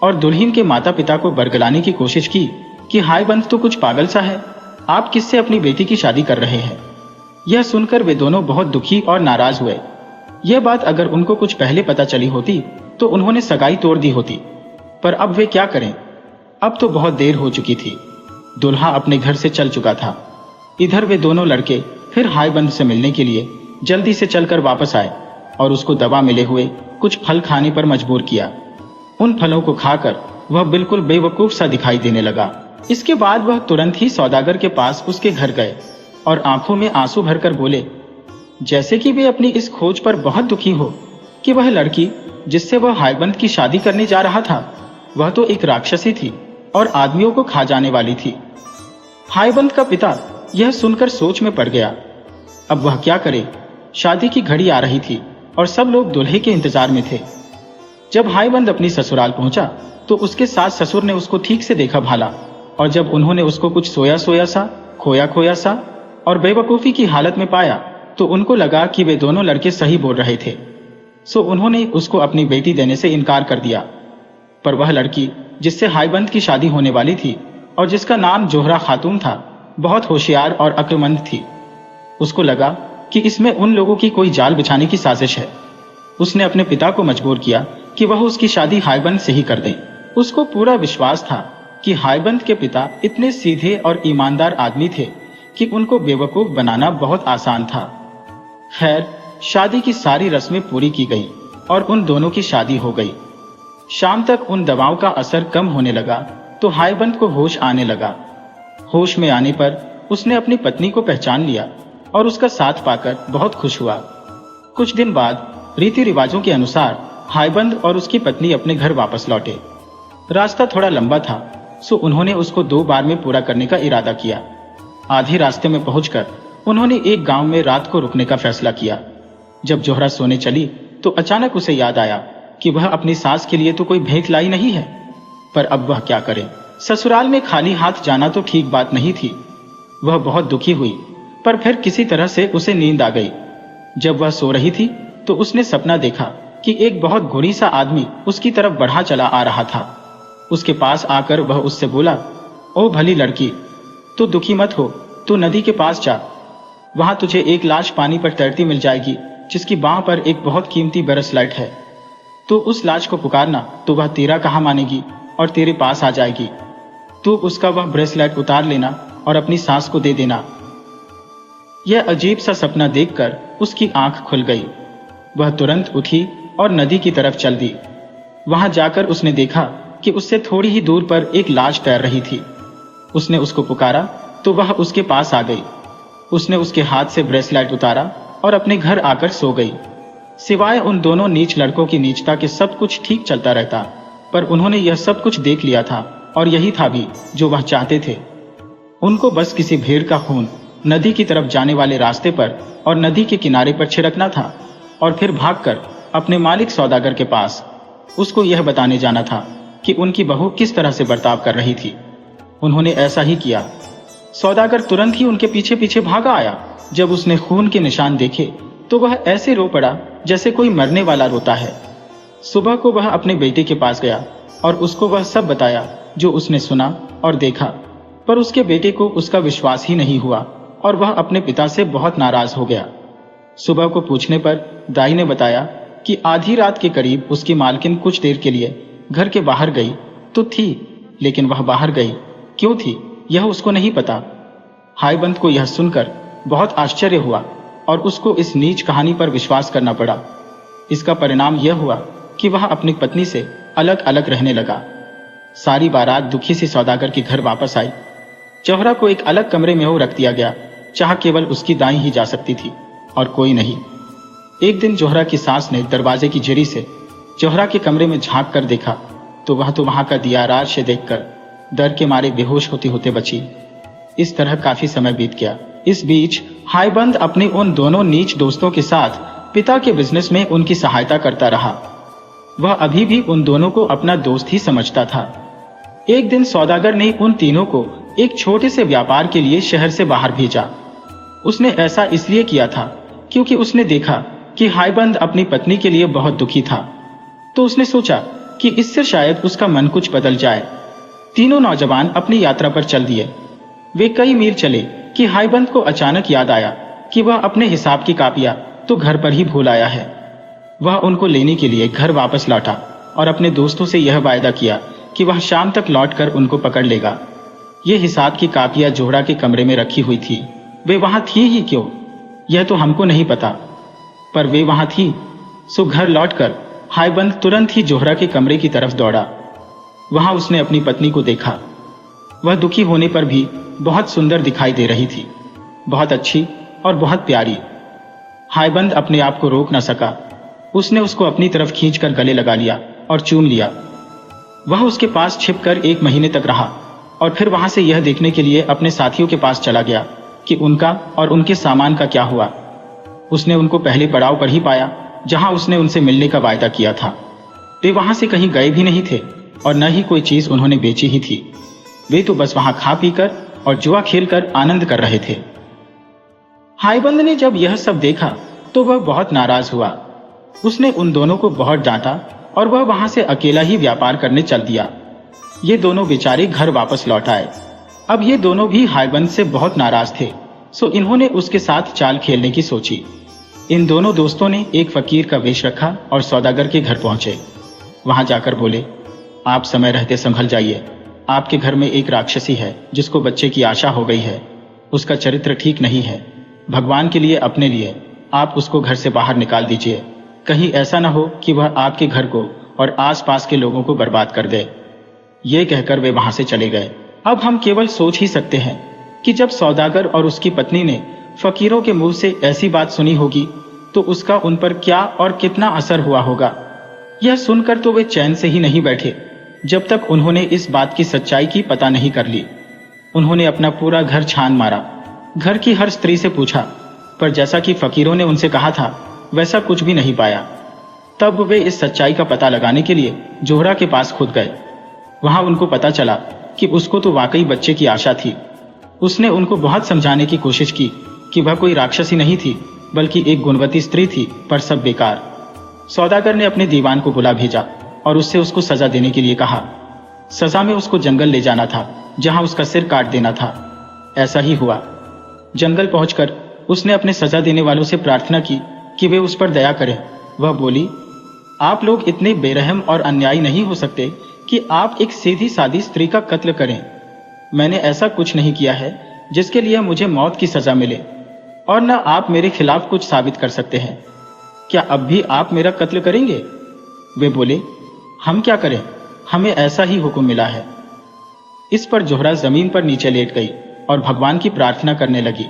और दुल्हन के माता पिता को बरगलाने की कोशिश की कि हायबंद तो कुछ पागल सा है, आप किससे अपनी बेटी की शादी कर रहे हैं। यह सुनकर वे दोनों बहुत दुखी और नाराज हुए। यह बात अगर उनको कुछ पहले पता चली होती तो उन्होंने सगाई तोड़ दी होती, पर अब वे क्या करें, अब तो बहुत देर हो चुकी थी। दुल्हा अपने घर से चल चुका था। इधर वे दोनों लड़के फिर हायबंद से मिलने के लिए जल्दी से चलकर वापस आए और उसको दवा मिले हुए कुछ फल खाने पर मजबूर किया। उन फलों को खाकर वह बिल्कुल बेवकूफ सा दिखाई देने लगा। इसके बाद वह तुरंत ही सौदागर के पास उसके घर गए और आंखों में आंसू भरकर बोले, जैसे कि वे अपनी इस खोज पर बहुत दुखी हो कि वह लड़की जिससे वह हायबंद की शादी करने जा रहा था, वह तो एक राक्षसी थी और आदमियों को खा जाने वाली थी। हायबंद का पिता यह सुनकर सोच में पड़ गया। अब वह क्या करे? शादी की घड़ी आ रही थी और सब लोग दूल्हे के इंतजार में थे। जब हायबंद अपनी ससुराल पहुंचा तो उसके सास ससुर ने उसको ठीक से देखा भाला, और जब उन्होंने उसको कुछ सोया सोया सा, खोया खोया सा और बेवकूफी की हालत में पाया तो उनको लगा कि वे दोनों लड़के सही बोल रहे थे। सो उन्होंने उसको अपनी बेटी देने से इनकार कर दिया। पर वह लड़की जिससे हायबंद की शादी होने वाली थी और जिसका नाम जोहरा खातून था, बहुत होशियार और अक्लमंद थी। उसको लगा कि इसमें उन लोगों की कोई जाल बिछाने की साजिश है। उसने अपने पिता को मजबूर किया कि वह उसकी शादी हायबंद से ही कर दें। उसको पूरा विश्वास था कि हायबंद के पिता इतने सीधे और ईमानदार आदमी थे कि उनको बेवकूफ बनाना बहुत आसान था। खैर, शादी की सारी रस्में पूरी की गई और उन दोनों की शादी हो गई। शाम तक उन दवाओं का असर कम होने लगा तो हायबंद को होश आने लगा। होश में आने पर उसने अपनी पत्नी को पहचान लिया और उसका साथ पाकर बहुत खुश हुआ। कुछ दिन बाद रीति रिवाजों के अनुसार हायबंद और उसकी पत्नी अपने घर वापस लौटे। रास्ता थोड़ा लंबा था, सो उन्होंने उसको 2 बार में पूरा करने का इरादा किया। आधे रास्ते में पहुंचकर उन्होंने एक गांव में रात को रुकने का फैसला किया। जब जोहरा सोने चली तो अचानक उसे याद आया कि वह अपनी सास के लिए तो कोई भेंट लाई नहीं है, पर अब वह क्या करे। ससुराल में खाली हाथ जाना तो ठीक बात नहीं थी। वह बहुत दुखी हुई, पर फिर किसी तरह से उसे नींद आ गई। जब वह सो रही थी तो उसने सपना देखा कि एक बहुत गोरी सा आदमी उसकी तरफ बढ़ा चला आ रहा था। उसके पास आकर वह उससे बोला, ओ भली लड़की, तू दुखी मत हो, तू नदी के पास जा। वहां तुझे एक लाश पानी पर तैरती मिल जाएगी, जिसकी बांह पर एक बहुत कीमती ब्रेसलेट है। तू उस लाश को पुकारना तो वह तेरा कहा मानेगी और तेरे पास आ जाएगी। तू उसका वह ब्रेसलेट उतार लेना और अपनी सास को दे देना। यह अजीब सा सपना देखकर उसकी आंख खुल गई। वह तुरंत उठी और नदी की तरफ चल दी। वहां जाकर उसने देखा कि उससे थोड़ी ही दूर पर एक लाश तैर रही थी। उसने उसको पुकारा तो वह उसके पास आ गई। उसने उसके हाथ से ब्रेसलेट उतारा और अपने घर आकर सो गई। सिवाय उन दोनों नीच लड़कों की नीचता के सब कुछ ठीक चलता रहता, पर उन्होंने यह सब कुछ देख लिया था और यही था भी जो वह चाहते थे। उनको बस किसी भेड़ का खून नदी की तरफ जाने वाले रास्ते पर और नदी के किनारे पर छिड़कना था और फिर भागकर अपने मालिक सौदागर के पास उसको यह बताने जाना था कि उनकी बहू किस तरह से बर्ताव कर रही थी। उन्होंने ऐसा ही किया। सौदागर तुरंत ही उनके पीछे पीछे भागा आया। जब उसने खून के निशान देखे तो वह ऐसे रो पड़ा जैसे कोई मरने वाला रोता है। सुबह को वह अपने बेटे के पास गया और उसको वह सब बताया जो उसने सुना और देखा, पर उसके बेटे को उसका विश्वास ही नहीं हुआ और वह अपने पिता से बहुत नाराज हो गया। सुबह को पूछने पर दाई ने बताया कि आधी रात के करीब उसकी मालकिन कुछ देर के लिए घर के बाहर गई तो थी, लेकिन वह बाहर गई क्यों थी यह उसको नहीं पता। हायबंद को यह सुनकर बहुत आश्चर्य हुआ और उसको इस नीच कहानी पर विश्वास करना पड़ा। इसका परिणाम यह हुआ कि वह अपनी पत्नी से अलग अलग रहने लगा। सारी बारात दुखी से सौदागर के घर वापस आई। जोहरा को एक अलग कमरे में रख दिया गया, जहां केवल उसकी दाई ही जा सकती थी और कोई नहीं। एक दिन जोहरा की सास ने दरवाजे की जरी से जोहरा के कमरे में झांक कर देखा तो वह तो वहां का दिया राज देखकर डर के मारे बेहोश होते होते बची। इस तरह काफी समय बीत गया। इस बीच हायबंद अपने उन दोनों नीच दोस्तों के साथ पिता के बिजनेस में उनकी सहायता करता रहा। वह अभी भी उन दोनों को अपना दोस्त ही समझता था। एक दिन सौदागर ने उन तीनों को एक छोटे से व्यापार के लिए शहर से बाहर भेजा। उसने ऐसा इसलिए किया था क्योंकि उसने देखा कि हायबंद अपनी पत्नी के लिए बहुत दुखी था, तो उसने सोचा कि इससे शायद उसका मन कुछ बदल जाए। तीनों नौजवान अपनी यात्रा पर चल दिए। वे कई मील चले कि हायबंद को अचानक याद आया कि वह अपने हिसाब की कापियां तो घर पर ही भूल आया है। वह उनको लेने के लिए घर वापस लौटा और अपने दोस्तों से यह वायदा किया कि वह शाम तक लौटकर उनको पकड़ लेगा। ये हिसाब की कापियां जोहरा के कमरे में रखी हुई थी। वे वहां थी ही क्यों यह तो हमको नहीं पता, पर वे वहां थी। सो घर लौटकर हायबंद तुरंत ही जोहरा के कमरे की तरफ दौड़ा। वहां उसने अपनी पत्नी को देखा। वह दुखी होने पर भी बहुत सुंदर दिखाई दे रही थी, बहुत अच्छी और बहुत प्यारी। हायबंद अपने आप को रोक न सका। उसने उसको अपनी तरफ खींचकर गले लगा लिया और चूम लिया। वह उसके पास छिपकर 1 महीने तक रहा और फिर वहां से यह देखने के लिए अपने साथियों के पास चला गया कि उनका और उनके सामान का क्या हुआ। उसने उनको पहले पड़ाव पर ही पाया जहां उसने उनसे मिलने का वायदा किया था। वे वहां से कहीं गए भी नहीं थे और न ही कोई चीज उन्होंने बेची ही थी। वे तो बस वहां खा पीकर और जुआ खेलकर आनंद कर रहे थे। हायबंद ने जब यह सब देखा तो वह बहुत नाराज हुआ। उसने उन दोनों को बहुत डांटा और वह वहां से अकेला ही व्यापार करने चल दिया। ये दोनों बेचारे घर वापस लौट आए। अब ये दोनों भी हायबंद से बहुत नाराज थे, सो इन्होंने उसके साथ चाल खेलने की सोची। इन दोनों दोस्तों ने एक फकीर का वेश रखा और सौदागर के घर पहुंचे। वहां जाकर बोले, आप समय रहते संभल जाइए। आपके घर में एक राक्षसी है जिसको बच्चे की आशा हो गई है। उसका चरित्र ठीक नहीं है। भगवान के लिए अपने लिए आप उसको घर से बाहर निकाल दीजिए। कहीं ऐसा न हो कि वह आपके घर को और आसपास के लोगों को बर्बाद कर दे। ये कहकर वे वहां से चले गए। अब हम केवल सोच ही सकते हैं कि जब सौदागर और उसकी पत्नी ने फकीरों के मुंह से ऐसी बात सुनी होगी तो उसका उन पर क्या और कितना असर हुआ होगा। यह सुनकर तो वे चैन से ही नहीं बैठे जब तक उन्होंने इस बात की सच्चाई की पता नहीं कर ली। उन्होंने अपना पूरा घर छान मारा, घर की हर स्त्री से पूछा, पर जैसा कि फकीरों ने उनसे कहा था वैसा कुछ भी नहीं पाया। तब वे इस सच्चाई का पता लगाने के लिए जोहरा के पास खुद गए। वहां उनको पता चला कि उसको तो वाकई बच्चे की आशा थी। उसने उनको बहुत समझाने की कोशिश की कि वह कोई राक्षसी नहीं थी बल्कि एक गुणवती स्त्री थी, पर सब बेकार। सौदागर ने अपने दीवान को बुला भेजा और उससे उसको सजा देने के लिए कहा। सजा में उसको जंगल ले जाना था जहां उसका सिर काट देना था। ऐसा ही हुआ। जंगल पहुंचकर उसने अपने सजा देने वालों से प्रार्थना की कि वे उस पर दया करें। वह बोली, आप लोग इतने बेरहम और अन्यायी नहीं हो सकते कि आप एक सीधी सादी स्त्री का कत्ल करें। मैंने ऐसा कुछ नहीं किया है जिसके लिए मुझे मौत की सजा मिले, और न आप मेरे खिलाफ कुछ साबित कर सकते हैं। क्या अब भी आप मेरा कत्ल करेंगे? वे बोले, हम क्या करें, हमें ऐसा ही हुक्म मिला है। इस पर जोहरा जमीन पर नीचे लेट गई और भगवान की प्रार्थना करने लगी।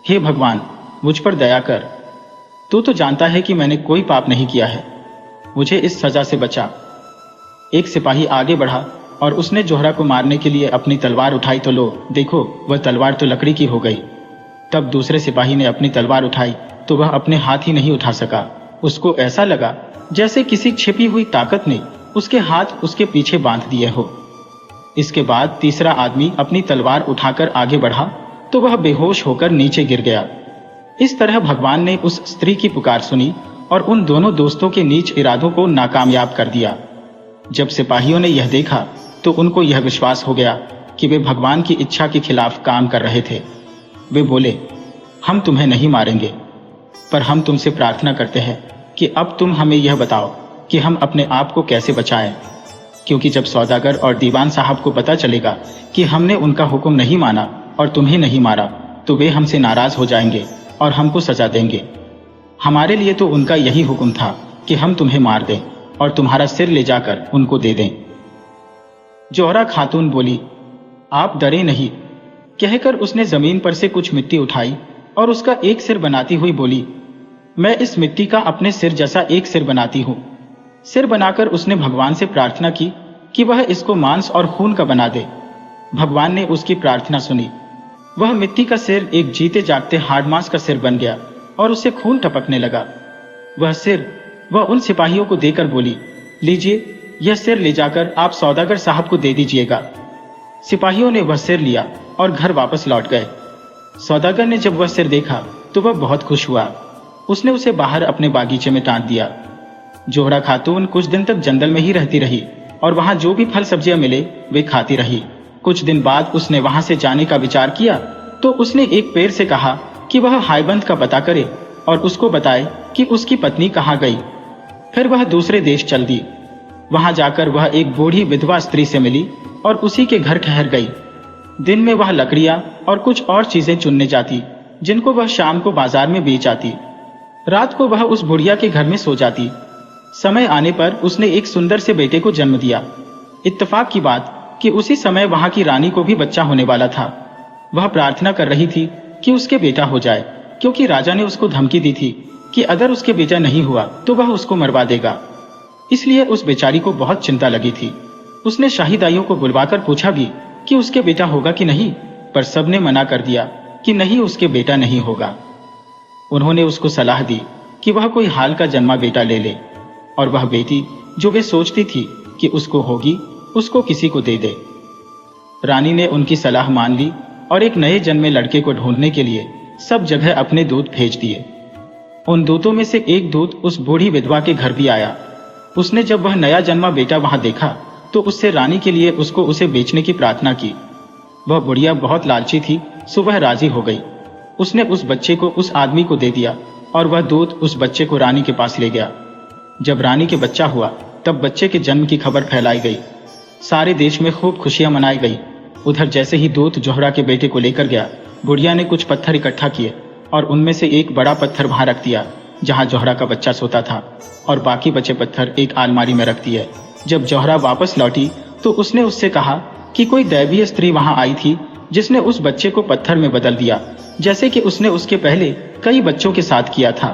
हे भगवान, मुझ पर दया कर। तू तो जानता है कि मैंने कोई पाप नहीं किया है, मुझे इस सजा से बचा। एक सिपाही आगे बढ़ा और उसने जोहरा को मारने के लिए अपनी तलवार उठाई तो लो, देखो वह तलवार तो लकड़ी की हो गई। तब दूसरे सिपाही ने अपनी तलवार उठाई तो वह अपने हाथ ही नहीं उठा सका। उसको ऐसा लगा जैसे किसी छिपी हुई ताकत ने उसके हाथ उसके पीछे बांध दिए हो। इसके बाद तीसरा आदमी अपनी तलवार उठाकर आगे बढ़ा तो वह बेहोश होकर नीचे गिर गया। इस तरह भगवान ने उस स्त्री की पुकार सुनी और उन दोनों दोस्तों के नीच इरादों को नाकामयाब कर दिया। जब सिपाहियों ने यह देखा तो उनको यह विश्वास हो गया कि वे भगवान की इच्छा के खिलाफ काम कर रहे थे। वे बोले, हम तुम्हें नहीं मारेंगे, पर हम तुमसे प्रार्थना करते हैं कि अब तुम हमें यह बताओ कि हम अपने आप को कैसे बचाएं, क्योंकि जब सौदागर और दीवान साहब को पता चलेगा कि हमने उनका हुक्म नहीं माना और तुम्हें नहीं मारा तो वे हमसे नाराज हो जाएंगे और हमको सजा देंगे। हमारे लिए तो उनका यही हुक्म था कि हम तुम्हें मार दें और तुम्हारा सिर ले जाकर उनको दे दें। जोहरा खातून बोली, आप डरे नहीं, कहकर उसने जमीन पर से कुछ मिट्टी उठाई और उसका एक सिर बनाती हुई बोली, मैं इस मिट्टी का अपने सिर जैसा एक सिर बनाती हूं। सिर बनाकर उसने भगवान से प्रार्थना की कि वह इसको मांस और खून का बना दे। भगवान ने उसकी प्रार्थना सुनी। वह मिट्टी का सिर एक जीते जागते हार्ड मांस का सिर बन गया और उससे खून टपकने लगा। वह सिर वह उन सिपाहियों को देकर बोली, लीजिए, यह सिर ले जाकर आप सौदागर साहब को दे दीजिएगा। सिपाहियों ने वह सिर लिया और घर वापस लौट गए। सौदागर ने जब वह सिर देखा तो वह बहुत खुश हुआ। उसने उसे बाहर अपने बागीचे में टांग दिया। जोहरा खातून कुछ दिन तक जंगल में ही रहती रही और वहां जो भी फल सब्जियां मिले वे खाती रही। कुछ दिन बाद उसने वहां से जाने का विचार किया तो उसने एक पेड़ से कहा कि वह हाईबंद का पता करे और उसको बताए कि उसकी पत्नी कहाँ गई। फिर वह दूसरे देश चल दी। वहां जाकर वह एक बूढ़ी विधवा स्त्री से मिली और उसी के घर ठहर गई। दिन में वह लकड़ियां और कुछ और चीजें चुनने जाती जिनको वह शाम को बाजार में बेच आती। रात को वह उस बुढ़िया के घर में सो जाती। समय आने पर उसने एक सुंदर से बेटे को जन्म दिया। इत्तेफाक की बात कि उसी समय वहां की रानी को भी बच्चा होने वाला था। वह प्रार्थना कर रही थी कि उसके बेटा हो जाए, क्योंकि राजा ने उसको धमकी दी थी कि अगर उसके बेटा नहीं हुआ तो वह उसको मरवा देगा। इसलिए उस बेचारी को बहुत चिंता लगी थी। उसने शाही दाइयों को बुलवाकर पूछा भी कि उसके बेटा होगा कि नहीं, पर सबने मना कर दिया कि नहीं, उसके बेटा नहीं होगा। उन्होंने उसको सलाह दी कि वह कोई हाल का जन्मा बेटा ले ले और वह बेटी जो वे सोचती थी कि उसको होगी उसको किसी को दे दे। रानी ने उनकी सलाह मान ली और एक नए जन्मे लड़के को ढूंढने के लिए सब जगह अपने दूत भेज दिए। उन दूतों में से एक दूत उस बूढ़ी विधवा के घर भी आया। उसने जब वह नया जन्मा बेटा वहां देखा तो उससे रानी के लिए उसको उसे बेचने की प्रार्थना की। वह बुढ़िया बहुत लालची थी, सो वह राजी हो गई। उसने उस बच्चे को उस आदमी को दे दिया और वह दूत उस बच्चे को रानी के पास ले गया। जब रानी के बच्चा हुआ तब बच्चे के जन्म की खबर फैलाई गई। सारे देश में खूब खुशियां मनाई गई। उधर जैसे ही दूत जोहरा के बेटे को लेकर गया, बुढ़िया ने कुछ पत्थर इकट्ठा किए और उनमें से एक बड़ा पत्थर वहां रख दिया जहां जोहरा का बच्चा सोता था, और बाकी बचे पत्थर एक अलमारी में रख दिए। जब जोहरा वापस लौटी तो उसने उससे कहा कि कोई दैवीय स्त्री वहां आई थी जिसने उस बच्चे को पत्थर में बदल दिया, जैसे कि उसने उसके पहले कई बच्चों के साथ किया था।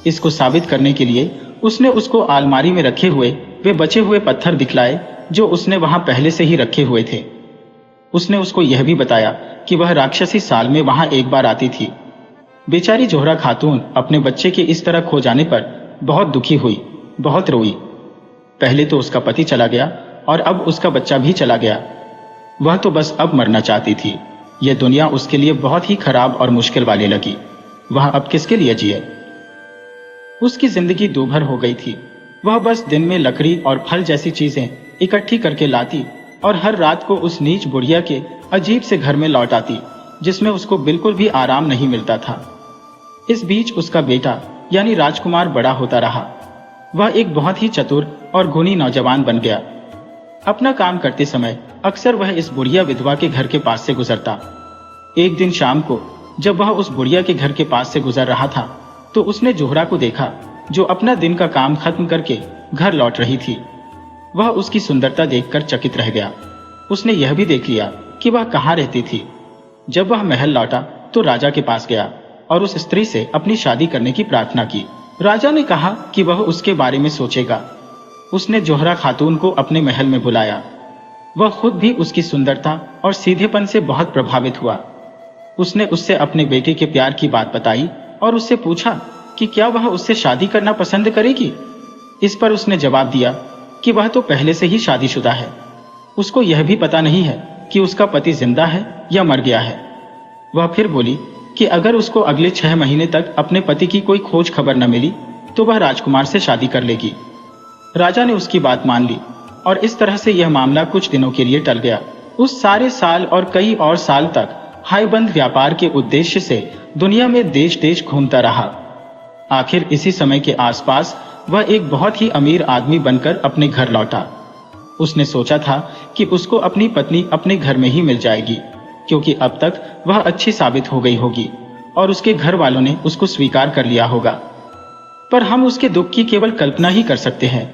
इसको साबित करने के लिए उसने उसको अलमारी में रखे हुए वे बचे हुए पत्थर दिखलाए जो उसने वहां पहले से ही रखे हुए थे। उसने उसको यह भी बताया कि वह राक्षसी साल में वहां एक बार आती थी। बेचारी जोहरा खातून अपने बच्चे के इस तरह खो जाने पर बहुत दुखी हुई, बहुत रोई। पहले तो उसका पति चला गया और अब उसका बच्चा भी चला गया। वह तो बस अब मरना चाहती थी। यह दुनिया उसके लिए बहुत ही खराब और मुश्किल वाली लगी। वह अब किसके लिए जिए? उसकी जिंदगी दूभर हो गई थी। वह बस दिन में लकड़ी और फल जैसी चीजें इकट्ठी करके लाती और हर रात को उस नीच बुढ़िया के अजीब से घर में लौट आती जिसमें उसको बिल्कुल भी आराम नहीं मिलता था। इस बीच उसका बेटा यानी राजकुमार बड़ा होता रहा। वह एक बहुत ही चतुर और गुणी नौजवान बन गया। अपना काम करते समय अक्सर वह इस बुढ़िया विधवा के घर के पास से गुजरता। एक दिन शाम को जब वह उस बुढ़िया के घर के पास से गुजर रहा था तो उसने जोहरा को देखा जो अपना दिन का काम खत्म करके घर लौट रही थी। वह उसकी सुंदरता देखकर चकित रह गया। उसने यह भी देख लिया कि वह कहाँ रहती थी। जब वह महल लौटा तो राजा के पास गया और उस स्त्री से अपनी शादी करने की प्रार्थना की। राजा ने कहा कि वह उसके बारे में सोचेगा। उसने जोहरा खातून को अपने महल में बुलाया। वह खुद भी उसकी सुंदरता और सीधेपन से बहुत प्रभावित हुआ। उसने उससे अपने बेटे के प्यार की बात बताई और उससे पूछा कि क्या वह उससे शादी करना पसंद करेगी। इस पर उसने जवाब दिया कि वह तो पहले से ही शादीशुदा है। उसको यह भी पता नहीं है कि उसका पति जिंदा है या मर गया है। वह फिर बोली कि अगर उसको अगले 6 महीने तक अपने पति की कोई खोज खबर न मिली तो वह राजकुमार से शादी कर लेगी। राजा ने उसकी बात मान ली और इस तरह से यह मामला कुछ दिनों के लिए टल गया। उस सारे साल और कई और साल तक हाईबंद व्यापार के उद्देश्य से दुनिया में देश देश घूमता रहा। आखिर इसी समय के आसपास वह एक बहुत ही अमीर आदमी बनकर अपने घर लौटा। उसने सोचा था कि उसको अपनी पत्नी अपने घर में ही मिल जाएगी क्योंकि अब तक वह अच्छी साबित हो गई होगी और उसके घर वालों ने उसको स्वीकार कर लिया होगा। पर हम उसके दुख की केवल कल्पना ही कर सकते हैं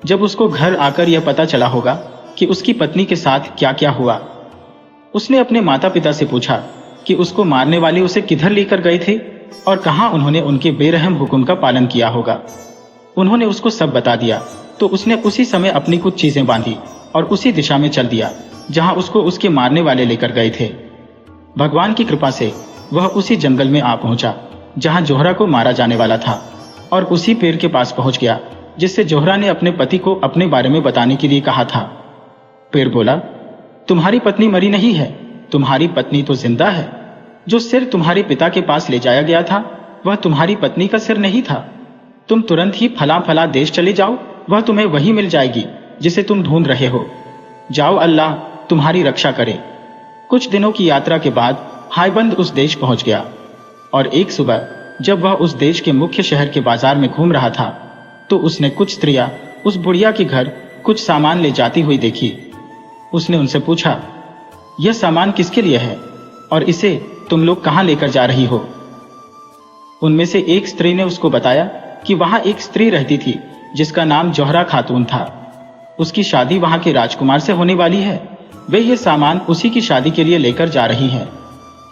जब उसको घर आकर यह पता चला होगा कि उसकी पत्नी के साथ क्या क्या हुआ। उसने अपने माता पिता से पूछा कि उसको मारने वाले उसे किधर लेकर गए थे और कहां उन्होंने उनके बेरहम हुक्म का पालन किया होगा। उन्होंने उसको सब बता दिया तो उसने उसी समय अपनी कुछ चीजें बांधी और उसी दिशा में चल दिया जहां उसको उसके मारने वाले लेकर गए थे। भगवान की कृपा से वह उसी जंगल में आ पहुंचा जहां जोहरा को मारा जाने वाला था और उसी पेड़ के पास पहुंच गया जिससे जोहरा ने अपने पति को अपने बारे में बताने के लिए कहा था। पेड़ बोला, तुम्हारी पत्नी मरी नहीं है, तुम्हारी पत्नी तो जिंदा है। जो सिर तुम्हारे पिता के पास ले जाया गया था वह तुम्हारी पत्नी का सिर नहीं था। तुम तुरंत ही फला फला देश चले जाओ, वह तुम्हें वही मिल जाएगी जिसे तुम ढूंढ रहे हो। जाओ, अल्लाह तुम्हारी रक्षा करे। कुछ दिनों की यात्रा के बाद हाईबंद उस देश पहुंच गया और एक सुबह जब वह उस देश के मुख्य शहर के बाजार में घूम रहा था तो उसने कुछ स्त्रियां उस बुढ़िया के घर कुछ सामान ले जाती हुई देखी। उसने उनसे पूछा, यह सामान किसके लिए है और इसे तुम लोग कहां लेकर जा रही हो? उनमें से एक स्त्री ने उसको बताया कि वहां एक स्त्री रहती थी जिसका नाम जोहरा खातून था। उसकी शादी वहां के राजकुमार से होने वाली है। वे ये सामान उसी की शादी के लिए लेकर जा रही हैं।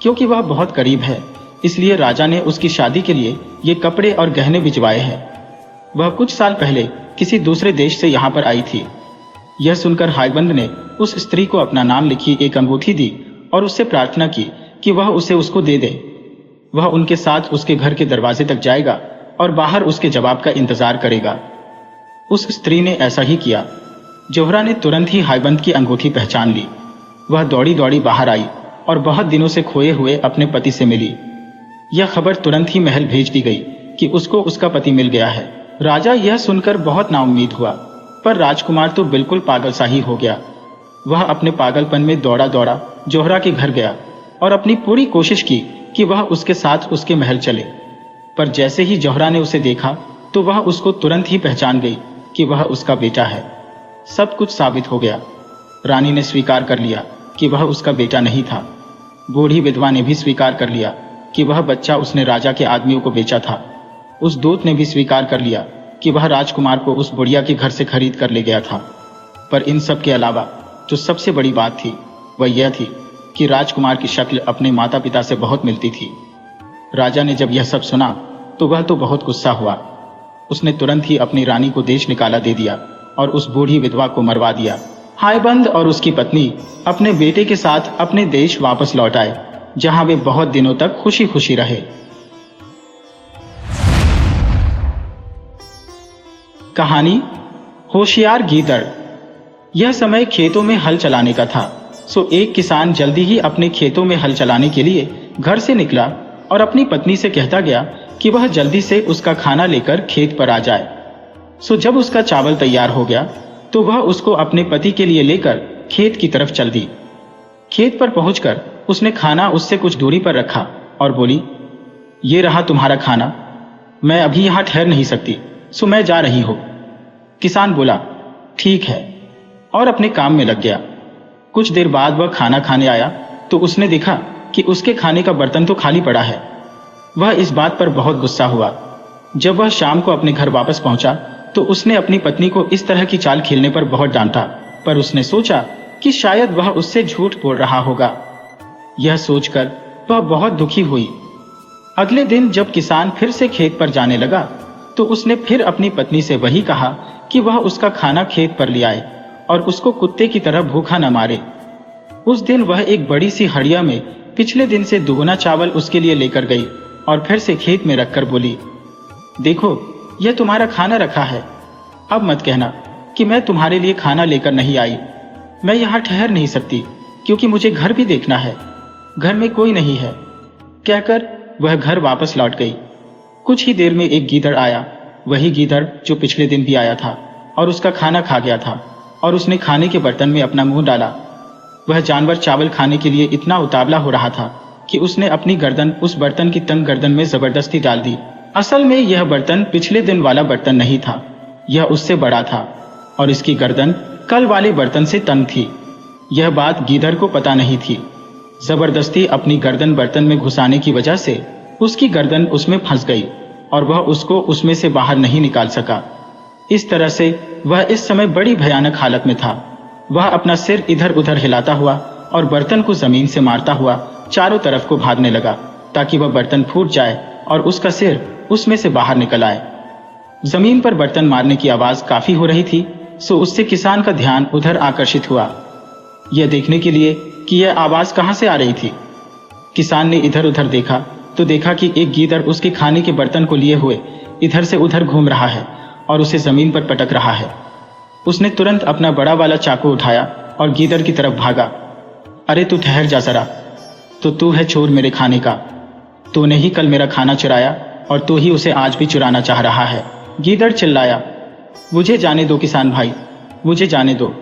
क्योंकि वह बहुत करीब है इसलिए राजा ने उसकी शादी के लिए ये कपड़े और गहने भिजवाए हैं। वह कुछ साल पहले किसी दूसरे देश से यहाँ पर आई थी। यह सुनकर हाईबंद ने उस स्त्री को अपना नाम लिखी एक अंगूठी दी और उससे प्रार्थना की कि वह उसे उसको दे दे। वह उनके साथ उसके घर के दरवाजे तक जाएगा और बाहर उसके जवाब का इंतजार करेगा। उस स्त्री ने ऐसा ही किया। जोहरा ने तुरंत ही हाईबंद की अंगूठी पहचान ली। वह दौड़ी दौड़ी बाहर आई और बहुत दिनों से खोए हुए अपने पति से मिली। यह खबर तुरंत ही महल भेज दी गई कि उसको उसका पति मिल गया है। राजा यह सुनकर बहुत नाउम्मीद हुआ, पर राजकुमार तो बिल्कुल पागल सा ही हो गया। वह अपने पागलपन में दौड़ा दौड़ा जोहरा के घर गया और अपनी पूरी कोशिश की कि वह उसके साथ उसके महल चले। पर जैसे ही जोहरा ने उसे देखा तो वह उसको तुरंत ही पहचान गई कि वह उसका बेटा है। सब कुछ साबित हो गया। रानी ने स्वीकार कर लिया कि वह उसका बेटा नहीं था। बूढ़ी विधवा ने भी स्वीकार कर लिया कि वह बच्चा उसने राजा के आदमियों को बेचा था। उस दूत ने भी स्वीकार कर लिया कि वह राजकुमार को उस बुढ़िया के घर से खरीद कर ले गया था। पर इन सब के अलावा जो सबसे बड़ी बात थी वह यह थी कि राजकुमार की शक्ल अपने माता पिता से बहुत मिलती थी। राजा ने जब यह सब सुना तो वह तो बहुत गुस्सा हुआ। उसने तुरंत ही अपनी रानी को देश निकाला दे दिया और उस बूढ़ी विधवा को मरवा दिया। हायबंद और उसकी पत्नी अपने बेटे के साथ अपने देश वापस लौट आए, जहां वे बहुत दिनों तक खुशी खुशी रहे। कहानी होशियार गीदड़। यह समय खेतों में हल चलाने का था, सो एक किसान जल्दी ही अपने खेतों में हल चलाने के लिए घर से निकला और अपनी पत्नी से कहता गया कि वह जल्दी से उसका खाना लेकर खेत पर आ जाए। सो जब उसका चावल तैयार हो गया तो वह उसको अपने पति के लिए लेकर खेत की तरफ चल दी। खेत पर पहुंचकर उसने खाना उससे कुछ दूरी पर रखा और बोली, ये रहा तुम्हारा खाना, मैं अभी यहां ठहर नहीं सकती, सो मैं जा रही हूं। किसान बोला, ठीक है, और अपने काम में लग गया। कुछ देर बाद वह खाना खाने आया तो उसने देखा कि उसके खाने का बर्तन तो खाली पड़ा है। वह इस बात पर बहुत गुस्सा हुआ। जब वह शाम को अपने घर वापस पहुंचा तो उसने अपनी पत्नी को इस तरह की चाल खेलने पर बहुत डांटा, पर उसने सोचा कि शायद वह उससे झूठ बोल रहा होगा। यह सोचकर वह बहुत दुखी हुई। अगले दिन जब किसान फिर से खेत पर जाने लगा तो उसने फिर अपनी पत्नी से वही कहा कि वह उसका खाना खेत पर ले आए और उसको कुत्ते की तरह भूखा न मारे। उस दिन वह एक बड़ी सी हड़िया में पिछले दिन से दुगुना चावल उसके लिए लेकर गई और फिर से खेत में रखकर बोली, देखो, यह तुम्हारा खाना रखा है। अब मत कहना कि मैं तुम्हारे लिए खाना लेकर नहीं आई। मैं यहाँ ठहर नहीं सकती क्योंकि मुझे घर भी देखना है। घर में कोई नहीं है। कहकर वह घर वापस लौट गई। कुछ ही देर में एक गीदड़ आया, वही गीदड़ जो पिछले दिन भी आया था और उसका खाना खा गया था, और उसने खाने के बर्तन में अपना मुंह डाला। वह जानवर चावल खाने के लिए इतना उतावला हो रहा था कि उसने अपनी गर्दन उस बर्तन की तंग गर्दन में जबरदस्ती डाल दी। असल में यह बर्तन पिछले दिन वाला बर्तन नहीं था, यह उससे बड़ा था और इसकी गर्दन कल वाले बर्तन से तंग थी। यह बात गीदड़ को पता नहीं थी। जबरदस्ती अपनी गर्दन बर्तन में घुसाने की वजह से उसकी गर्दन उसमें फंस गई और वह उसको उसमें से बाहर नहीं निकाल सका। इस तरह से वह इस समय बड़ी भयानक हालत में था। वह अपना सिर इधर उधर हिलाता हुआ और बर्तन को जमीन से मारता हुआ चारों तरफ को भागने लगा ताकि वह बर्तन फूट जाए और उसका सिर उसमें से बाहर निकल आए। जमीन पर बर्तन मारने की आवाज काफी हो रही थी, सो उससे किसान का ध्यान उधर आकर्षित हुआ, यह देखने के लिए कि यह आवाज कहां से आ रही थी। किसान ने इधर उधर देखा तो देखा कि एक गीदड़ उसके खाने के बर्तन को लिए हुए इधर से उधर घूम रहा है और उसे जमीन पर पटक रहा है। उसने तुरंत अपना बड़ा वाला चाकू उठाया और गीदड़ की तरफ भागा। अरे तू ठहर जा जरा, तो तू है चोर मेरे खाने का। तूने ही कल मेरा खाना चुराया और तू ही उसे आज भी चुराना चाह रहा है। गीदड़ चिल्लाया, मुझे जाने दो किसान भाई, मुझे जाने दो।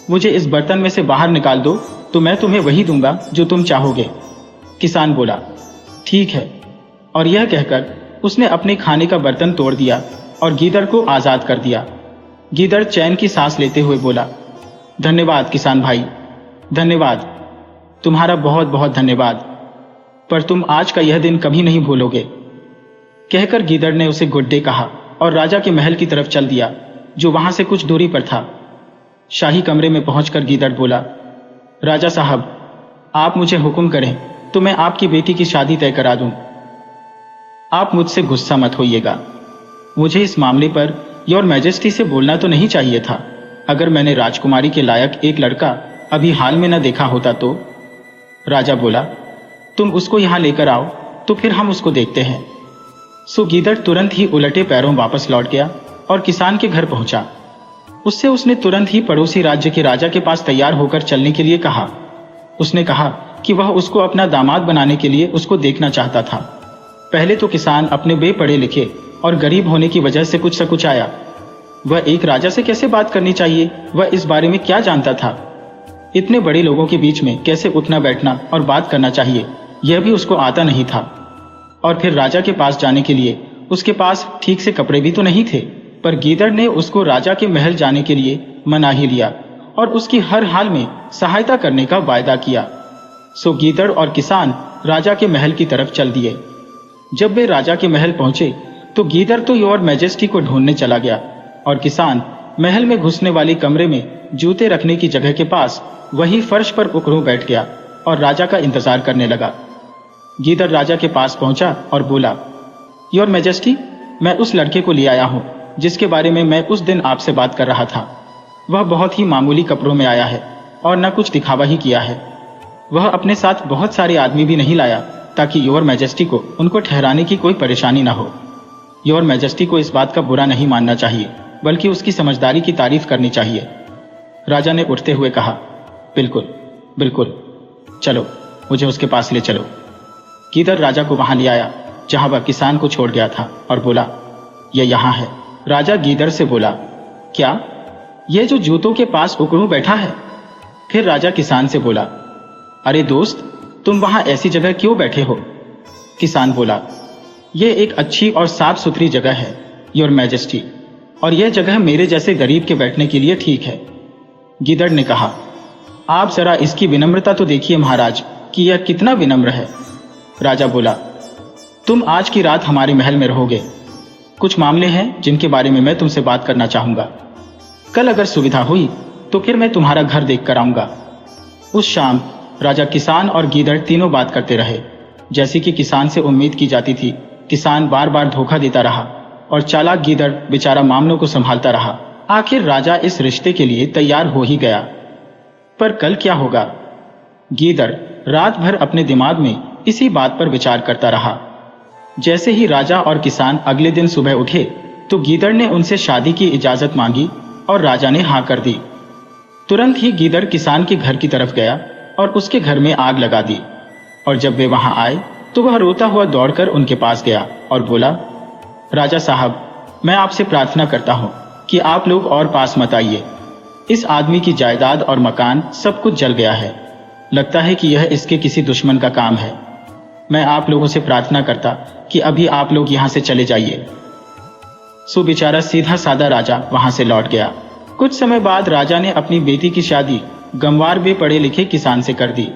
मुझे इस बर्तन में से बाहर निकाल दो तो मैं तुम्हें वही दूंगा जो तुम चाहोगे। किसान बोला, ठीक है, और यह कहकर उसने अपने खाने का बर्तन तोड़ दिया और गीदड़ को आजाद कर दिया। गीदड़ चैन की सांस लेते हुए बोला, धन्यवाद किसान भाई, धन्यवाद, तुम्हारा बहुत बहुत धन्यवाद, पर तुम आज का यह दिन कभी नहीं भूलोगे। कहकर गीदड़ ने उसे गुड डे कहा और राजा के महल की तरफ चल दिया, जो वहां से कुछ दूरी पर था। शाही कमरे में पहुंचकर गीदड़ बोला, राजा साहब, आप मुझे हुक्म करें तो मैं आपकी बेटी की शादी तय करा दूं। आप मुझसे गुस्सा मत होइएगा, मुझे इस मामले पर योर मैजेस्टी से बोलना तो नहीं चाहिए था। अगर मैंने राजकुमारी के लायक एक लड़का अभी हाल में न देखा होता तो। राजा बोला, तुम उसको यहां लेकर आओ तो फिर हम उसको देखते हैं। सो गीदड़ तुरंत ही उलटे पैरों वापस लौट गया और किसान के घर पहुंचा। उससे उसने तुरंत ही पड़ोसी राज्य के राजा के पास तैयार होकर चलने के लिए कहा। उसने कहा कि वह उसको अपना दामाद बनाने के लिए उसको देखना चाहता था। पहले तो किसान अपने बेपढ़े लिखे और गरीब होने की वजह से कुछ सकुचाया। वह एक राजा से कैसे बात करनी चाहिए, वह इस बारे में क्या जानता था। इतने बड़े लोगों के बीच में कैसे उठना बैठना और बात करना चाहिए, यह भी उसको आता नहीं था। और फिर राजा के पास जाने के लिए उसके पास ठीक से कपड़े भी तो नहीं थे। पर गीदड़ ने उसको राजा के महल जाने के लिए मना ही लिया और उसकी हर हाल में सहायता करने का वायदा किया। सो गीदड़ और किसान राजा के महल की तरफ चल दिए। जब वे राजा के महल पहुंचे तो गीदड़ तो योर मैजेस्टी को ढूंढने चला गया और किसान महल में घुसने वाले कमरे में जूते रखने की जगह के पास वही फर्श पर उकड़ू बैठ गया और राजा का इंतजार करने लगा। गीदड़ राजा के पास पहुंचा और बोला, योर मैजेस्टी, मैं उस लड़के को ले आया हूँ जिसके बारे में मैं उस दिन आपसे बात कर रहा था। वह बहुत ही मामूली कपड़ों में आया है और न कुछ दिखावा ही किया है। वह अपने साथ बहुत सारे आदमी भी नहीं लाया ताकि योर मैजेस्टी को उनको ठहराने की कोई परेशानी न हो। योर मैजेस्टी को इस बात का बुरा नहीं मानना चाहिए, बल्कि उसकी समझदारी की तारीफ करनी चाहिए। राजा ने उठते हुए कहा, बिल्कुल बिल्कुल, चलो मुझे उसके पास ले चलो। गीदड़ राजा को वहां ले आया जहां वह किसान को छोड़ गया था और बोला, यह यहाँ है। राजा गीदड़ से बोला, क्या यह जो जूतों के पास उकड़ू बैठा है? फिर राजा किसान से बोला, अरे दोस्त, तुम वहां ऐसी जगह क्यों बैठे हो? किसान बोला, यह एक अच्छी और साफ सुथरी जगह है योर मैजेस्टी, और यह जगह मेरे जैसे गरीब के बैठने के लिए ठीक है। गीदड़ ने कहा, आप जरा इसकी विनम्रता तो देखिए महाराज कि यह कितना विनम्र है। राजा बोला, तुम आज की रात हमारे महल में रहोगे। कुछ मामले हैं जिनके बारे में मैं तुमसे बात करना चाहूंगा। कल अगर सुविधा हुई तो फिर मैं तुम्हारा घर देख कर आऊंगा। उस शाम राजा किसान और गीदड़ तीनों बात करते रहे। जैसी कि किसान से उम्मीद की जाती थी, किसान बार बार धोखा देता रहा और चालाक गीदड़ बेचारा मामलों को संभालता रहा। आखिर राजा इस रिश्ते के लिए तैयार हो ही गया। पर कल क्या होगा? गीदड़ रात भर अपने दिमाग में इसी बात पर विचार करता रहा। जैसे ही राजा और किसान अगले दिन सुबह उठे तो गीदड़ ने उनसे शादी की इजाजत मांगी और राजा ने हाँ कर दी। तुरंत ही गीदड़ किसान के घर की तरफ गया और उसके घर में आग लगा दी। और जब वे वहां आए तो वह रोता हुआ दौड़कर उनके पास गया और बोला, राजा साहब, मैं आपसे प्रार्थना करता हूं कि आप लोग और पास मत आइए। इस आदमी की जायदाद और मकान सब कुछ जल गया है। लगता है कि यह इसके किसी दुश्मन का काम है। मैं आप लोगों से प्रार्थना करता कि अभी आप लोग यहां से चले जाइए। सो बेचारा सीधा सादा राजा वहां से लौट गया। कुछ समय बाद राजा ने अपनी बेटी की शादी गंवार वे पढ़े लिखे किसान से कर दी।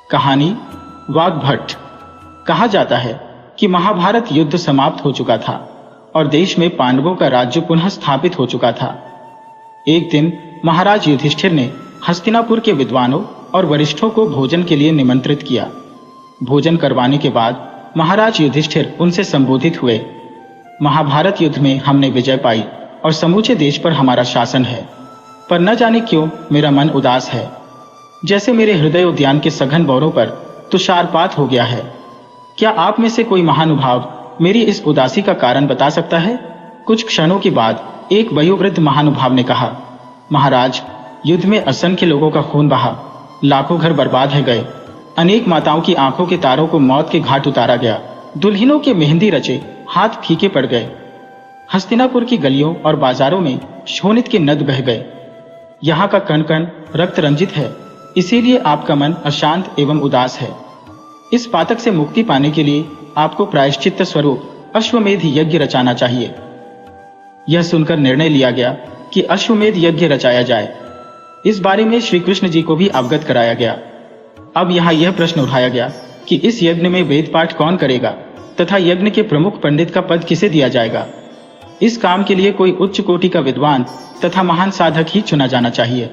कहानी वाग्भट। कहा जाता है कि महाभारत युद्ध समाप्त हो चुका था और देश में पांडवों का राज्य पुनः स्थापित हो चुका था। एक दिन महाराज युधिष्ठिर ने हस्तिनापुर के विद्वानों और वरिष्ठों को भोजन के लिए निमंत्रित किया। भोजन करवाने के बाद महाराज युधिष्ठिर उनसे संबोधित हुए, महाभारत युद्ध में हमने विजय पाई और समूचे देश पर हमारा शासन है, पर न जाने क्यों मेरा मन उदास है। जैसे मेरे हृदय उद्यान के सघन बौरों पर तुषारपात हो गया है। क्या आप में से कोई महानुभाव मेरी इस उदासी का कारण बता सकता है? कुछ क्षणों के बाद एक वयोवृद्ध महानुभाव ने कहा, महाराज, युद्ध में असंख्य लोगों का खून बहा, लाखों घर बर्बाद है गए, अनेक माताओं की आंखों के तारों को मौत के घाट उतारा गया, दुल्हनों के मेहंदी रचे हाथ फीके पड़ गए, हस्तिनापुर की गलियों और बाजारों में शोणित के नद बह गए। यहाँ का कण कण रक्त रंजित है, इसीलिए आपका मन अशांत एवं उदास है। इस पातक से मुक्ति पाने के लिए आपको प्रायश्चित्त स्वरूप अश्वमेध यज्ञ रचाना चाहिए। यह सुनकर निर्णय लिया गया कि अश्वमेध यज्ञ रचाया जाए। इस बारे में श्री कृष्ण जी को भी अवगत कराया गया। अब यहाँ यह प्रश्न उठाया गया कि इस यज्ञ में वेद पाठ कौन करेगा तथा यज्ञ के प्रमुख पंडित का पद किसे दिया जाएगा। इस काम के लिए कोई उच्च कोटि का विद्वान तथा महान साधक ही चुना जाना चाहिए।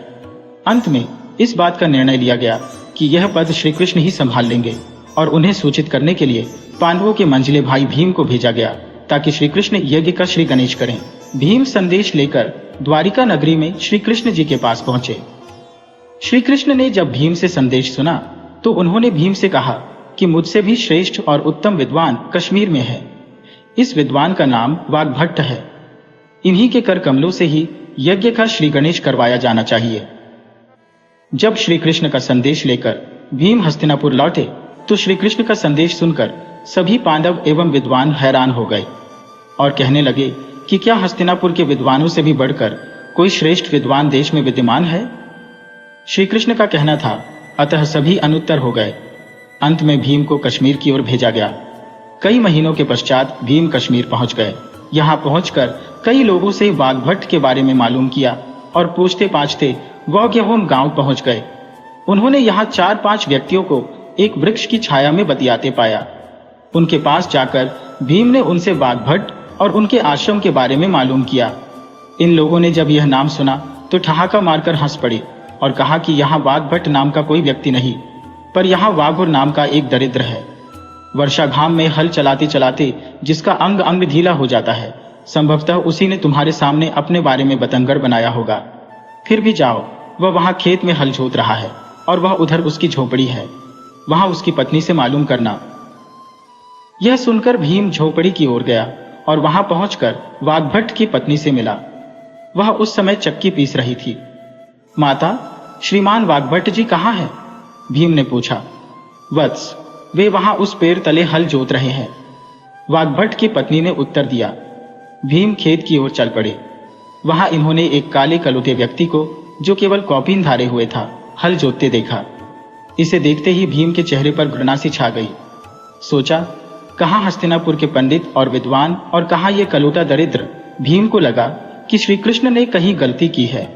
अंत में इस बात का निर्णय लिया गया कि यह पद श्री कृष्ण ही संभाल लेंगे और उन्हें सूचित करने के लिए पांडवों के मंझले भाई भीम को भेजा गया ताकि श्री कृष्ण यज्ञ का श्री गणेश करें। भीम संदेश लेकर द्वारिका नगरी में श्री कृष्ण जी के पास पहुंचे। श्री कृष्ण ने जब भीम से संदेश सुना तो उन्होंने भीम से कहा कि मुझसे भी श्रेष्ठ और उत्तम विद्वान कश्मीर में है। इस विद्वान का नाम वाग्भट्ट है। इन्हीं के कर कमलों से ही यज्ञ का श्री गणेश करवाया जाना चाहिए। जब श्री कृष्ण का संदेश लेकर भीम हस्तिनापुर लौटे तो श्री कृष्ण का संदेश सुनकर सभी पांडव एवं विद्वान हैरान हो गए और कहने लगे कि क्या हस्तिनापुर के विद्वानों से भी बढ़कर कोई श्रेष्ठ विद्वान देश में विद्यमान है। श्री कृष्ण का कहना था, अतः सभी अनुत्तर हो गए। अंत में भीम को कश्मीर की ओर भेजा गया। कई महीनों के पश्चात भीम कश्मीर पहुंच गए। यहाँ पहुंचकर कई लोगों से वाग्भट्ट के बारे में मालूम किया और पूछते पाछते वौग्यहोम गांव पहुंच गए। उन्होंने यहाँ 4-5 व्यक्तियों को एक वृक्ष की छाया में बतियाते पाया। उनके पास जाकर भीम ने उनसे वाग्भट्ट और उनके आश्रम के बारे में मालूम किया। इन लोगों ने जब यह नाम सुना तो ठहाका मारकर हंस पड़े और कहा कि यहाँ वाग्भट्ट नाम का कोई व्यक्ति नहीं, पर यहाँ वाघुर नाम का एक दरिद्र है। वर्षा घाम में हल चलाते चलाते जिसका अंग अंग ढीला हो जाता है, संभवतः उसी ने तुम्हारे सामने अपने बारे में बतंगड़ बनाया होगा। फिर भी जाओ, वह वहां खेत में हल जोत रहा है और वह उधर उसकी झोपड़ी है, वहां उसकी पत्नी से मालूम करना। यह सुनकर भीम झोपड़ी की ओर गया और वहां पहुंचकर वाग्भट की पत्नी से मिला। वह उस समय चक्की पीस रही थी। माता, श्रीमान वाग्भट जी कहाँ हैं? भीम ने पूछा। वत्स, वे वहां उस पेड़ तले हल जोत रहे हैं, वाग्भट की पत्नी ने उत्तर दिया। भीम खेत की ओर चल पड़े। वहां इन्होंने एक काले कलुटे व्यक्ति को, जो केवल कौपीन धारे हुए था, हल जोतते देखा। इसे देखते ही भीम के चेहरे पर घृणा सी छा गई। सोचा, कहाँ हस्तिनापुर के पंडित और विद्वान और कहाँ ये कलुटा दरिद्र। भीम को लगा कि श्री कृष्ण ने कहीं गलती की है।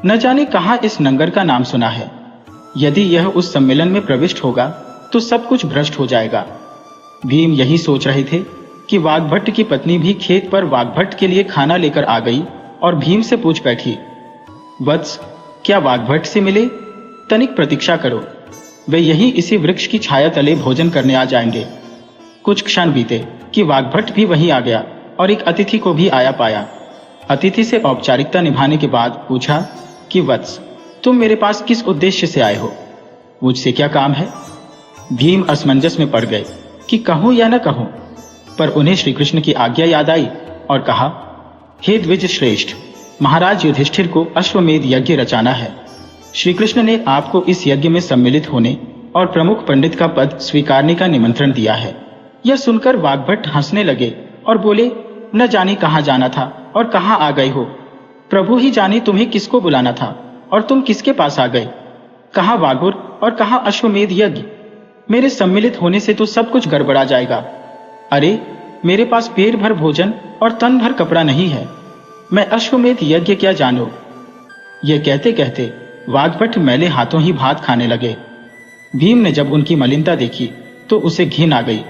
न जाने कहाँ इस नंगर का नाम सुना है। यदि यह उस सम्मेलन में प्रविष्ट होगा तो सब कुछ भ्रष्ट हो जाएगा। भीम यही सोच रहे थे कि वाग्भट की पत्नी भी खेत पर वाग्भट के लिए खाना लेकर आ गई और भीम से पूछ बैठी, वत्स, क्या वाग्भट से मिले? तनिक प्रतीक्षा करो, वे यही इसी वृक्ष की छाया तले भोजन करने आ जाएंगे। कुछ क्षण बीते कि वाग्भट भी वहीं आ गया और एक अतिथि को भी आया पाया। अतिथि से औपचारिकता निभाने के बाद पूछा कि वत्स, तुम मेरे पास किस उद्देश्य से आए हो? मुझसे क्या काम है? भीम असमंजस में पड़ गए कि कहूं या न कहूं, पर उन्हें श्री कृष्ण की आज्ञा याद आई और कहा, हे द्विज श्रेष्ठ, महाराज युधिष्ठिर को अश्वमेध यज्ञ रचाना है। श्री कृष्ण ने आपको इस यज्ञ में सम्मिलित होने और प्रमुख पंडित का पद स्वीकारने का निमंत्रण दिया है। यह सुनकर वाग्भट हंसने लगे और बोले, न जाने कहाँ जाना था और कहाँ आ गए हो। प्रभु ही जाने तुम्हें किसको बुलाना था और तुम किसके पास आ गए। कहाँ वागुर और कहाँ अश्वमेध यज्ञ। मेरे सम्मिलित होने से तो सब कुछ गड़बड़ा जाएगा। अरे, मेरे पास पेट भर भोजन और तन भर कपड़ा नहीं है, मैं अश्वमेध यज्ञ क्या जानूं। यह कहते कहते वाग्भट मैले हाथों ही भात खाने लगे। भीम ने जब उनकी मलिनता देखी तो उसे घिन आ गई।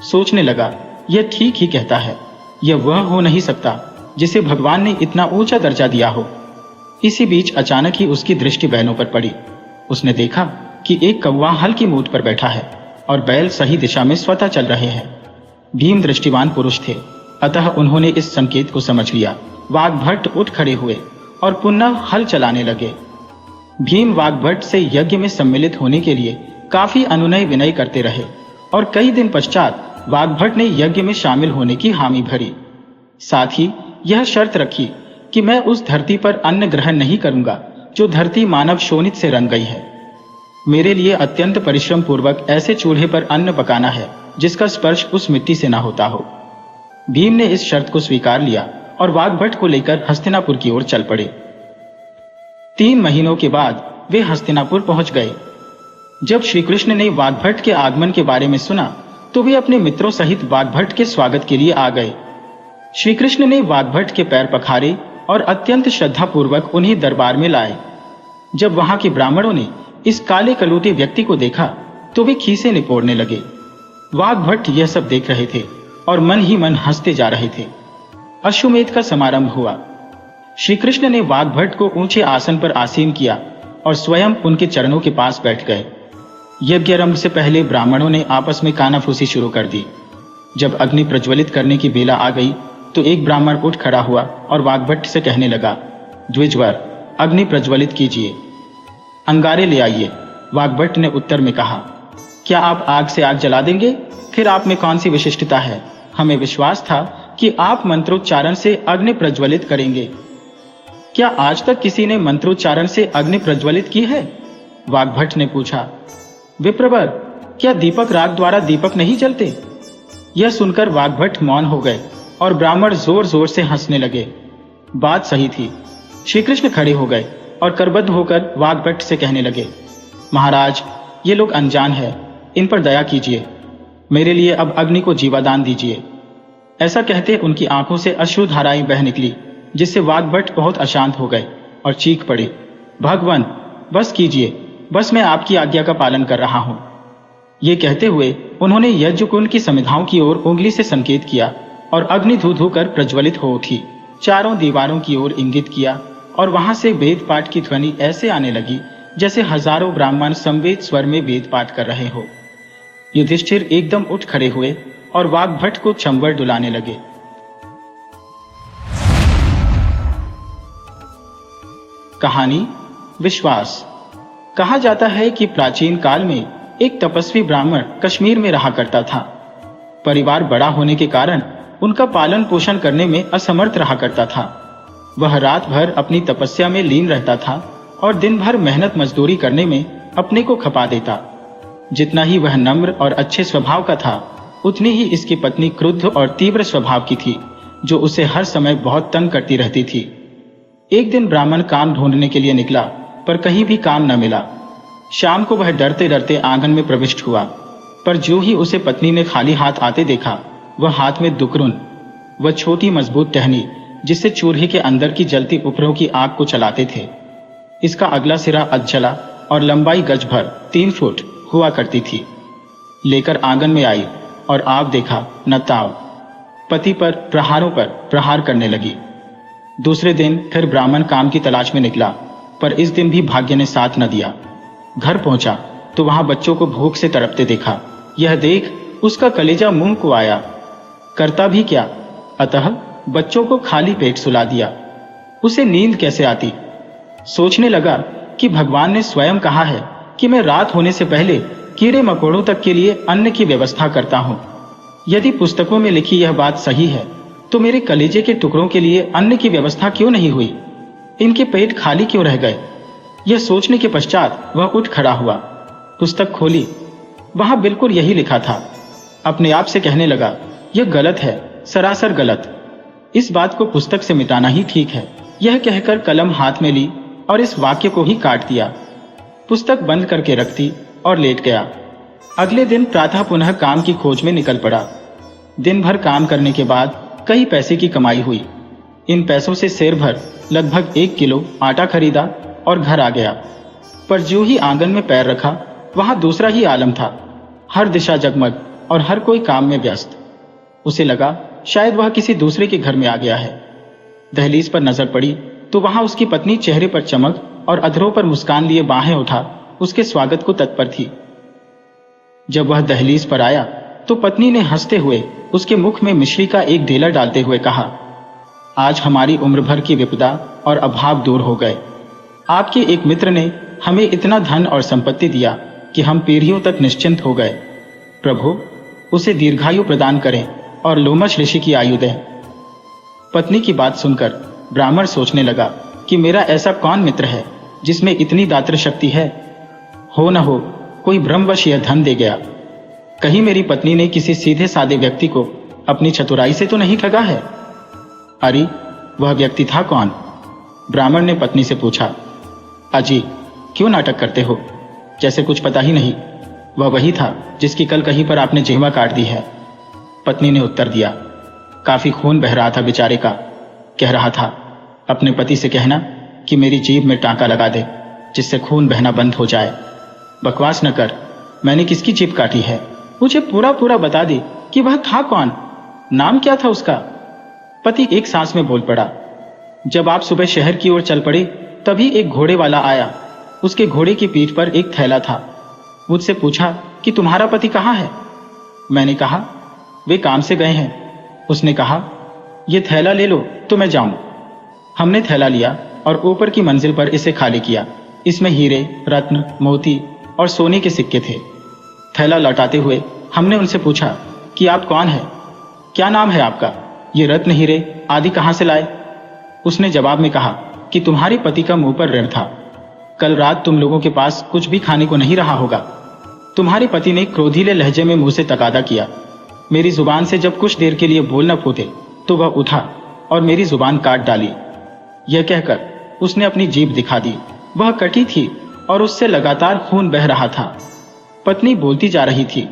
सोचने लगा, यह ठीक ही कहता है, यह वह हो नहीं सकता जिसे भगवान ने इतना ऊंचा दर्जा दिया हो। इसी बीच अचानक ही उसकी दृष्टि बैलों पर पड़ी। उसने देखा कि एक कौवा हल की मूठ पर बैठा है और बैल सही दिशा में स्वतः चल रहे हैं। भीम दृष्टिवान पुरुष थे, अतः उन्होंने इस संकेत को समझ लिया। वाग्भट उठ खड़े हुए और पुनः हल चलाने लगे। भीम वाग्भट से यज्ञ में सम्मिलित होने के लिए काफी अनुनय विनय करते रहे और कई दिन पश्चात वाग्भट ने यज्ञ में शामिल होने की हामी भरी। साथ ही यह शर्त रखी कि मैं उस धरती पर अन्न ग्रहण नहीं करूंगा जो धरती मानव शोणित से रंग गई है। मेरे लिए अत्यंत परिश्रम पूर्वक ऐसे चूल्हे पर अन्न पकाना है जिसका स्पर्श उस मिट्टी से ना होता हो। भीम ने इस शर्त को स्वीकार लिया और वाग्भट को लेकर हस्तिनापुर की ओर चल पड़े। 3 महीनों के बाद वे हस्तिनापुर पहुंच गए। जब श्री कृष्ण ने वाग्भट के आगमन के बारे में सुना तो वे अपने मित्रों सहित वाग्भट के स्वागत के लिए आ गए। श्री कृष्ण ने वाग्भट के पैर पखारे और अत्यंत श्रद्धापूर्वक उन्हें दरबार में लाए। जब वहां के ब्राह्मणों ने इस काले कलूटे व्यक्ति को देखा तो वे खीसे निपोड़ने लगे। वाग्भट यह सब देख रहे थे और मन ही मन हंसते जा रहे थे। अश्वमेध का समारंभ हुआ। श्री कृष्ण ने वाग्भट को ऊंचे आसन पर आसीन किया और स्वयं उनके चरणों के पास बैठ गए। यज्ञारंभ से पहले ब्राह्मणों ने आपस में कानाफूसी शुरू कर दी। जब अग्नि प्रज्वलित करने की बेला आ गई तो एक ब्राह्मण उठ खड़ा हुआ और वाग्भट से कहने लगा, द्विजवर, अग्नि प्रज्वलित कीजिए, अंगारे ले आइए। वाग्भट ने उत्तर में कहा, क्या आप आग से आग जला देंगे? फिर आप में कौन सी विशिष्टता है? हमें विश्वास था कि आप मंत्रोच्चारण से अग्नि प्रज्वलित करेंगे। क्या आज तक किसी ने मंत्रोच्चारण से अग्नि प्रज्वलित की है? वाग्भट ने पूछा। विप्रवर, क्या दीपक राग द्वारा दीपक नहीं जलते? यह सुनकर वाग्भट मौन हो गए और ब्राह्मण जोर जोर से हंसने लगे। बात सही थी। श्री कृष्ण खड़े हो गए और करबद्ध होकर वाग्भट से कहने लगे, महाराज, ये लोग अनजान है, इन पर दया कीजिए, मेरे लिए अब अग्नि को जीवादान दीजिए। ऐसा कहते उनकी आंखों से अश्रु धाराएं बह निकली, जिससे वाग्भट बहुत अशांत हो गए और चीख पड़े, भगवान, बस कीजिए, बस मैं आपकी आज्ञा का पालन कर रहा हूं। ये कहते हुए उन्होंने यज्ञकुंड की समिधाओं की ओर उंगली से संकेत किया और अग्नि धू धू कर प्रज्वलित हो उठी। चारों दीवारों की ओर इंगित किया और वहां से वेद पाठ की ध्वनि ऐसे आने लगी जैसे हजारों ब्राह्मण संवेद स्वर में वेद पाठ कर रहे हो। युधिष्ठिर एकदम उठ खड़े हुए और वाग्भट को चंबल डुलाने लगे। कहानी विश्वास। कहा जाता है कि प्राचीन काल में एक तपस्वी ब्राह्मण कश्मीर में रहा करता था। परिवार बड़ा होने के कारण उनका पालन पोषण करने में असमर्थ रहा करता था। वह रात भर अपनी तपस्या में लीन रहता था और दिन भर मेहनत मजदूरी करने में अपने को खपा देता। जितना ही वह नम्र और अच्छे स्वभाव का था, उतनी ही इसकी पत्नी क्रुद्ध और तीव्र स्वभाव की थी, जो उसे हर समय बहुत तंग करती रहती थी। एक दिन ब्राह्मण काम ढूंढने के लिए निकला, पर कहीं भी काम न मिला। शाम को वह डरते डरते आंगन में प्रविष्ट हुआ, पर जो ही उसे पत्नी ने खाली हाथ आते देखा, वह हाथ में दुकरुन, वह छोटी मजबूत टहनी जिससे चूल्हे के अंदर की जलती उपरों की आग को चलाते थे। इसका अगला सिरा अधजला और लंबाई गज भर 3 फुट हुआ करती थी, लेकर आंगन में आई और आग देखा न ताव, पति पर प्रहार करने लगी। दूसरे दिन फिर ब्राह्मण काम की तलाश में निकला, पर इस दिन भी भाग्य ने साथ न दिया। घर पहुंचा तो वहां बच्चों को भूख से तड़पते देखा। यह देख उसका कलेजा मुंह को आया। करता भी क्या, अतः बच्चों को खाली पेट सुला दिया। उसे नींद कैसे आती। सोचने लगा कि भगवान ने स्वयं कहा है कि मैं रात होने से पहले कीड़े मकोड़ों तक के लिए अन्न की व्यवस्था करता हूं। यदि पुस्तकों में लिखी यह बात सही है, तो मेरे कलेजे के टुकड़ों के लिए अन्न की व्यवस्था क्यों नहीं हुई? इनके पेट खाली क्यों रह गए? यह सोचने के पश्चात वह उठ खड़ा हुआ, पुस्तक खोली। वहां बिल्कुल यही लिखा था। अपने आप से कहने लगा, यह गलत है, सरासर गलत। इस बात को पुस्तक से मिटाना ही ठीक है। यह कहकर कलम हाथ में ली और इस वाक्य को ही काट दिया। पुस्तक बंद करके रख दी और लेट गया। अगले दिन प्रातः पुनः काम की खोज में निकल पड़ा। दिन भर काम करने के बाद कई पैसे की कमाई हुई। इन पैसों से सेर भर लगभग 1 किलो आटा खरीदा और घर आ गया। पर जो ही आंगन में पैर रखा, वहां दूसरा ही आलम था। हर दिशा जगमग और हर कोई काम में व्यस्त। उसे लगा शायद वह किसी दूसरे के घर में आ गया है। दहलीज पर नजर पड़ी तो वहां उसकी पत्नी चेहरे पर चमक और अधरों पर मुस्कान लिए बाहें उठा उसके स्वागत को तत्पर थी। जब वह दहलीज पर आया तो पत्नी ने हंसते हुए उसके मुख में मिश्री का एक ढेला डालते हुए कहा, आज हमारी उम्र भर की विपदा और अभाव दूर हो गए। आपके एक मित्र ने हमें इतना धन और संपत्ति दिया कि हम पीढ़ियों तक निश्चिंत हो गए। प्रभु, उसे दीर्घायु प्रदान करें और लोमश ऋषि की आयु दें। पत्नी की बात सुनकर ब्राह्मण सोचने लगा कि मेरा ऐसा कौन मित्र है जिसमें इतनी दात्र शक्ति है। हो न हो कोई ब्रह्मवश यह धन दे गया। कहीं मेरी पत्नी ने किसी सीधे सादे व्यक्ति को अपनी चतुराई से तो नहीं ठगा है? अरे वह व्यक्ति था कौन? ब्राह्मण ने पत्नी से पूछा। अजी, क्यों नाटक करते हो, जैसे कुछ पता ही नहीं। वह वही था जिसकी कल कहीं पर आपने जिह्वा काट दी है। पत्नी ने उत्तर दिया। काफी खून बह रहा था बेचारे का। कह रहा था, अपने पति से कहना कि मेरी जीभ में टांका लगा दे, जिससे खून बहना बंद हो जाए। बकवास न कर, मैंने किसकी जीभ काटी है? मुझे पूरा पूरा बता दे कि वह था कौन, नाम क्या था उसका? पति एक सांस में बोल पड़ा। जब आप सुबह शहर की ओर चल पड़े, तभी एक घोड़े वाला आया। उसके घोड़े की पीठ पर एक थैला था। मुझसे पूछा कि तुम्हारा पति कहाँ है? मैंने कहा, वे काम से गए हैं। उसने कहा, यह थैला ले लो तो मैं जाऊं। हमने थैला लिया और ऊपर की मंजिल पर इसे खाली किया। इसमें हीरे, रत्न, मोती और सोने के सिक्के थे। थैला लौटाते हुए हमने उनसे पूछा कि आप कौन हैं? क्या नाम है आपका? ये रत्न, हीरे आदि कहां से लाए? उसने जवाब में कहा कि तुम्हारे पति का मुंह पर ऋण था। कल रात तुम लोगों के पास कुछ भी खाने को नहीं रहा होगा। तुम्हारे पति ने क्रोधीले लहजे में मुंह से तकादा किया। मेरी जुबान से जब कुछ देर के लिए बोल न फूटे तो वह उठा और मेरी जुबान काट डाली। यह कहकर उसने अपनी जीभ दिखा दी। वह कटी थी और उससे लगातार खून बह रहा था। पत्नी बोलती जा रही थी।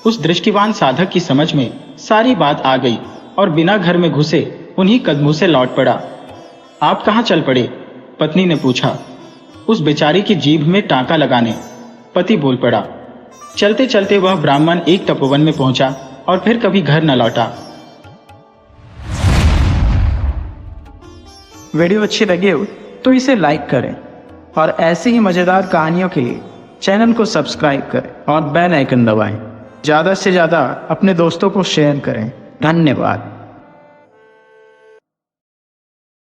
उस दृष्टिवान साधक की समझ में सारी बात आ गई और बिना घर में घुसे उन्हीं कदमों से लौट पड़ा। आप कहाँ चल पड़े? पत्नी ने पूछा। उस बेचारी की जीभ में टांका लगाने, पति बोल पड़ा। चलते चलते वह ब्राह्मण एक तपोवन में पहुंचा और फिर कभी घर न लौटा। वीडियो अच्छी लगी हो तो इसे लाइक करें और ऐसी ही मजेदार कहानियों के लिए चैनल को सब्सक्राइब करें और बेल आइकन दबाएं, ज़्यादा से ज़्यादा अपने दोस्तों को शेयर करें। धन्यवाद।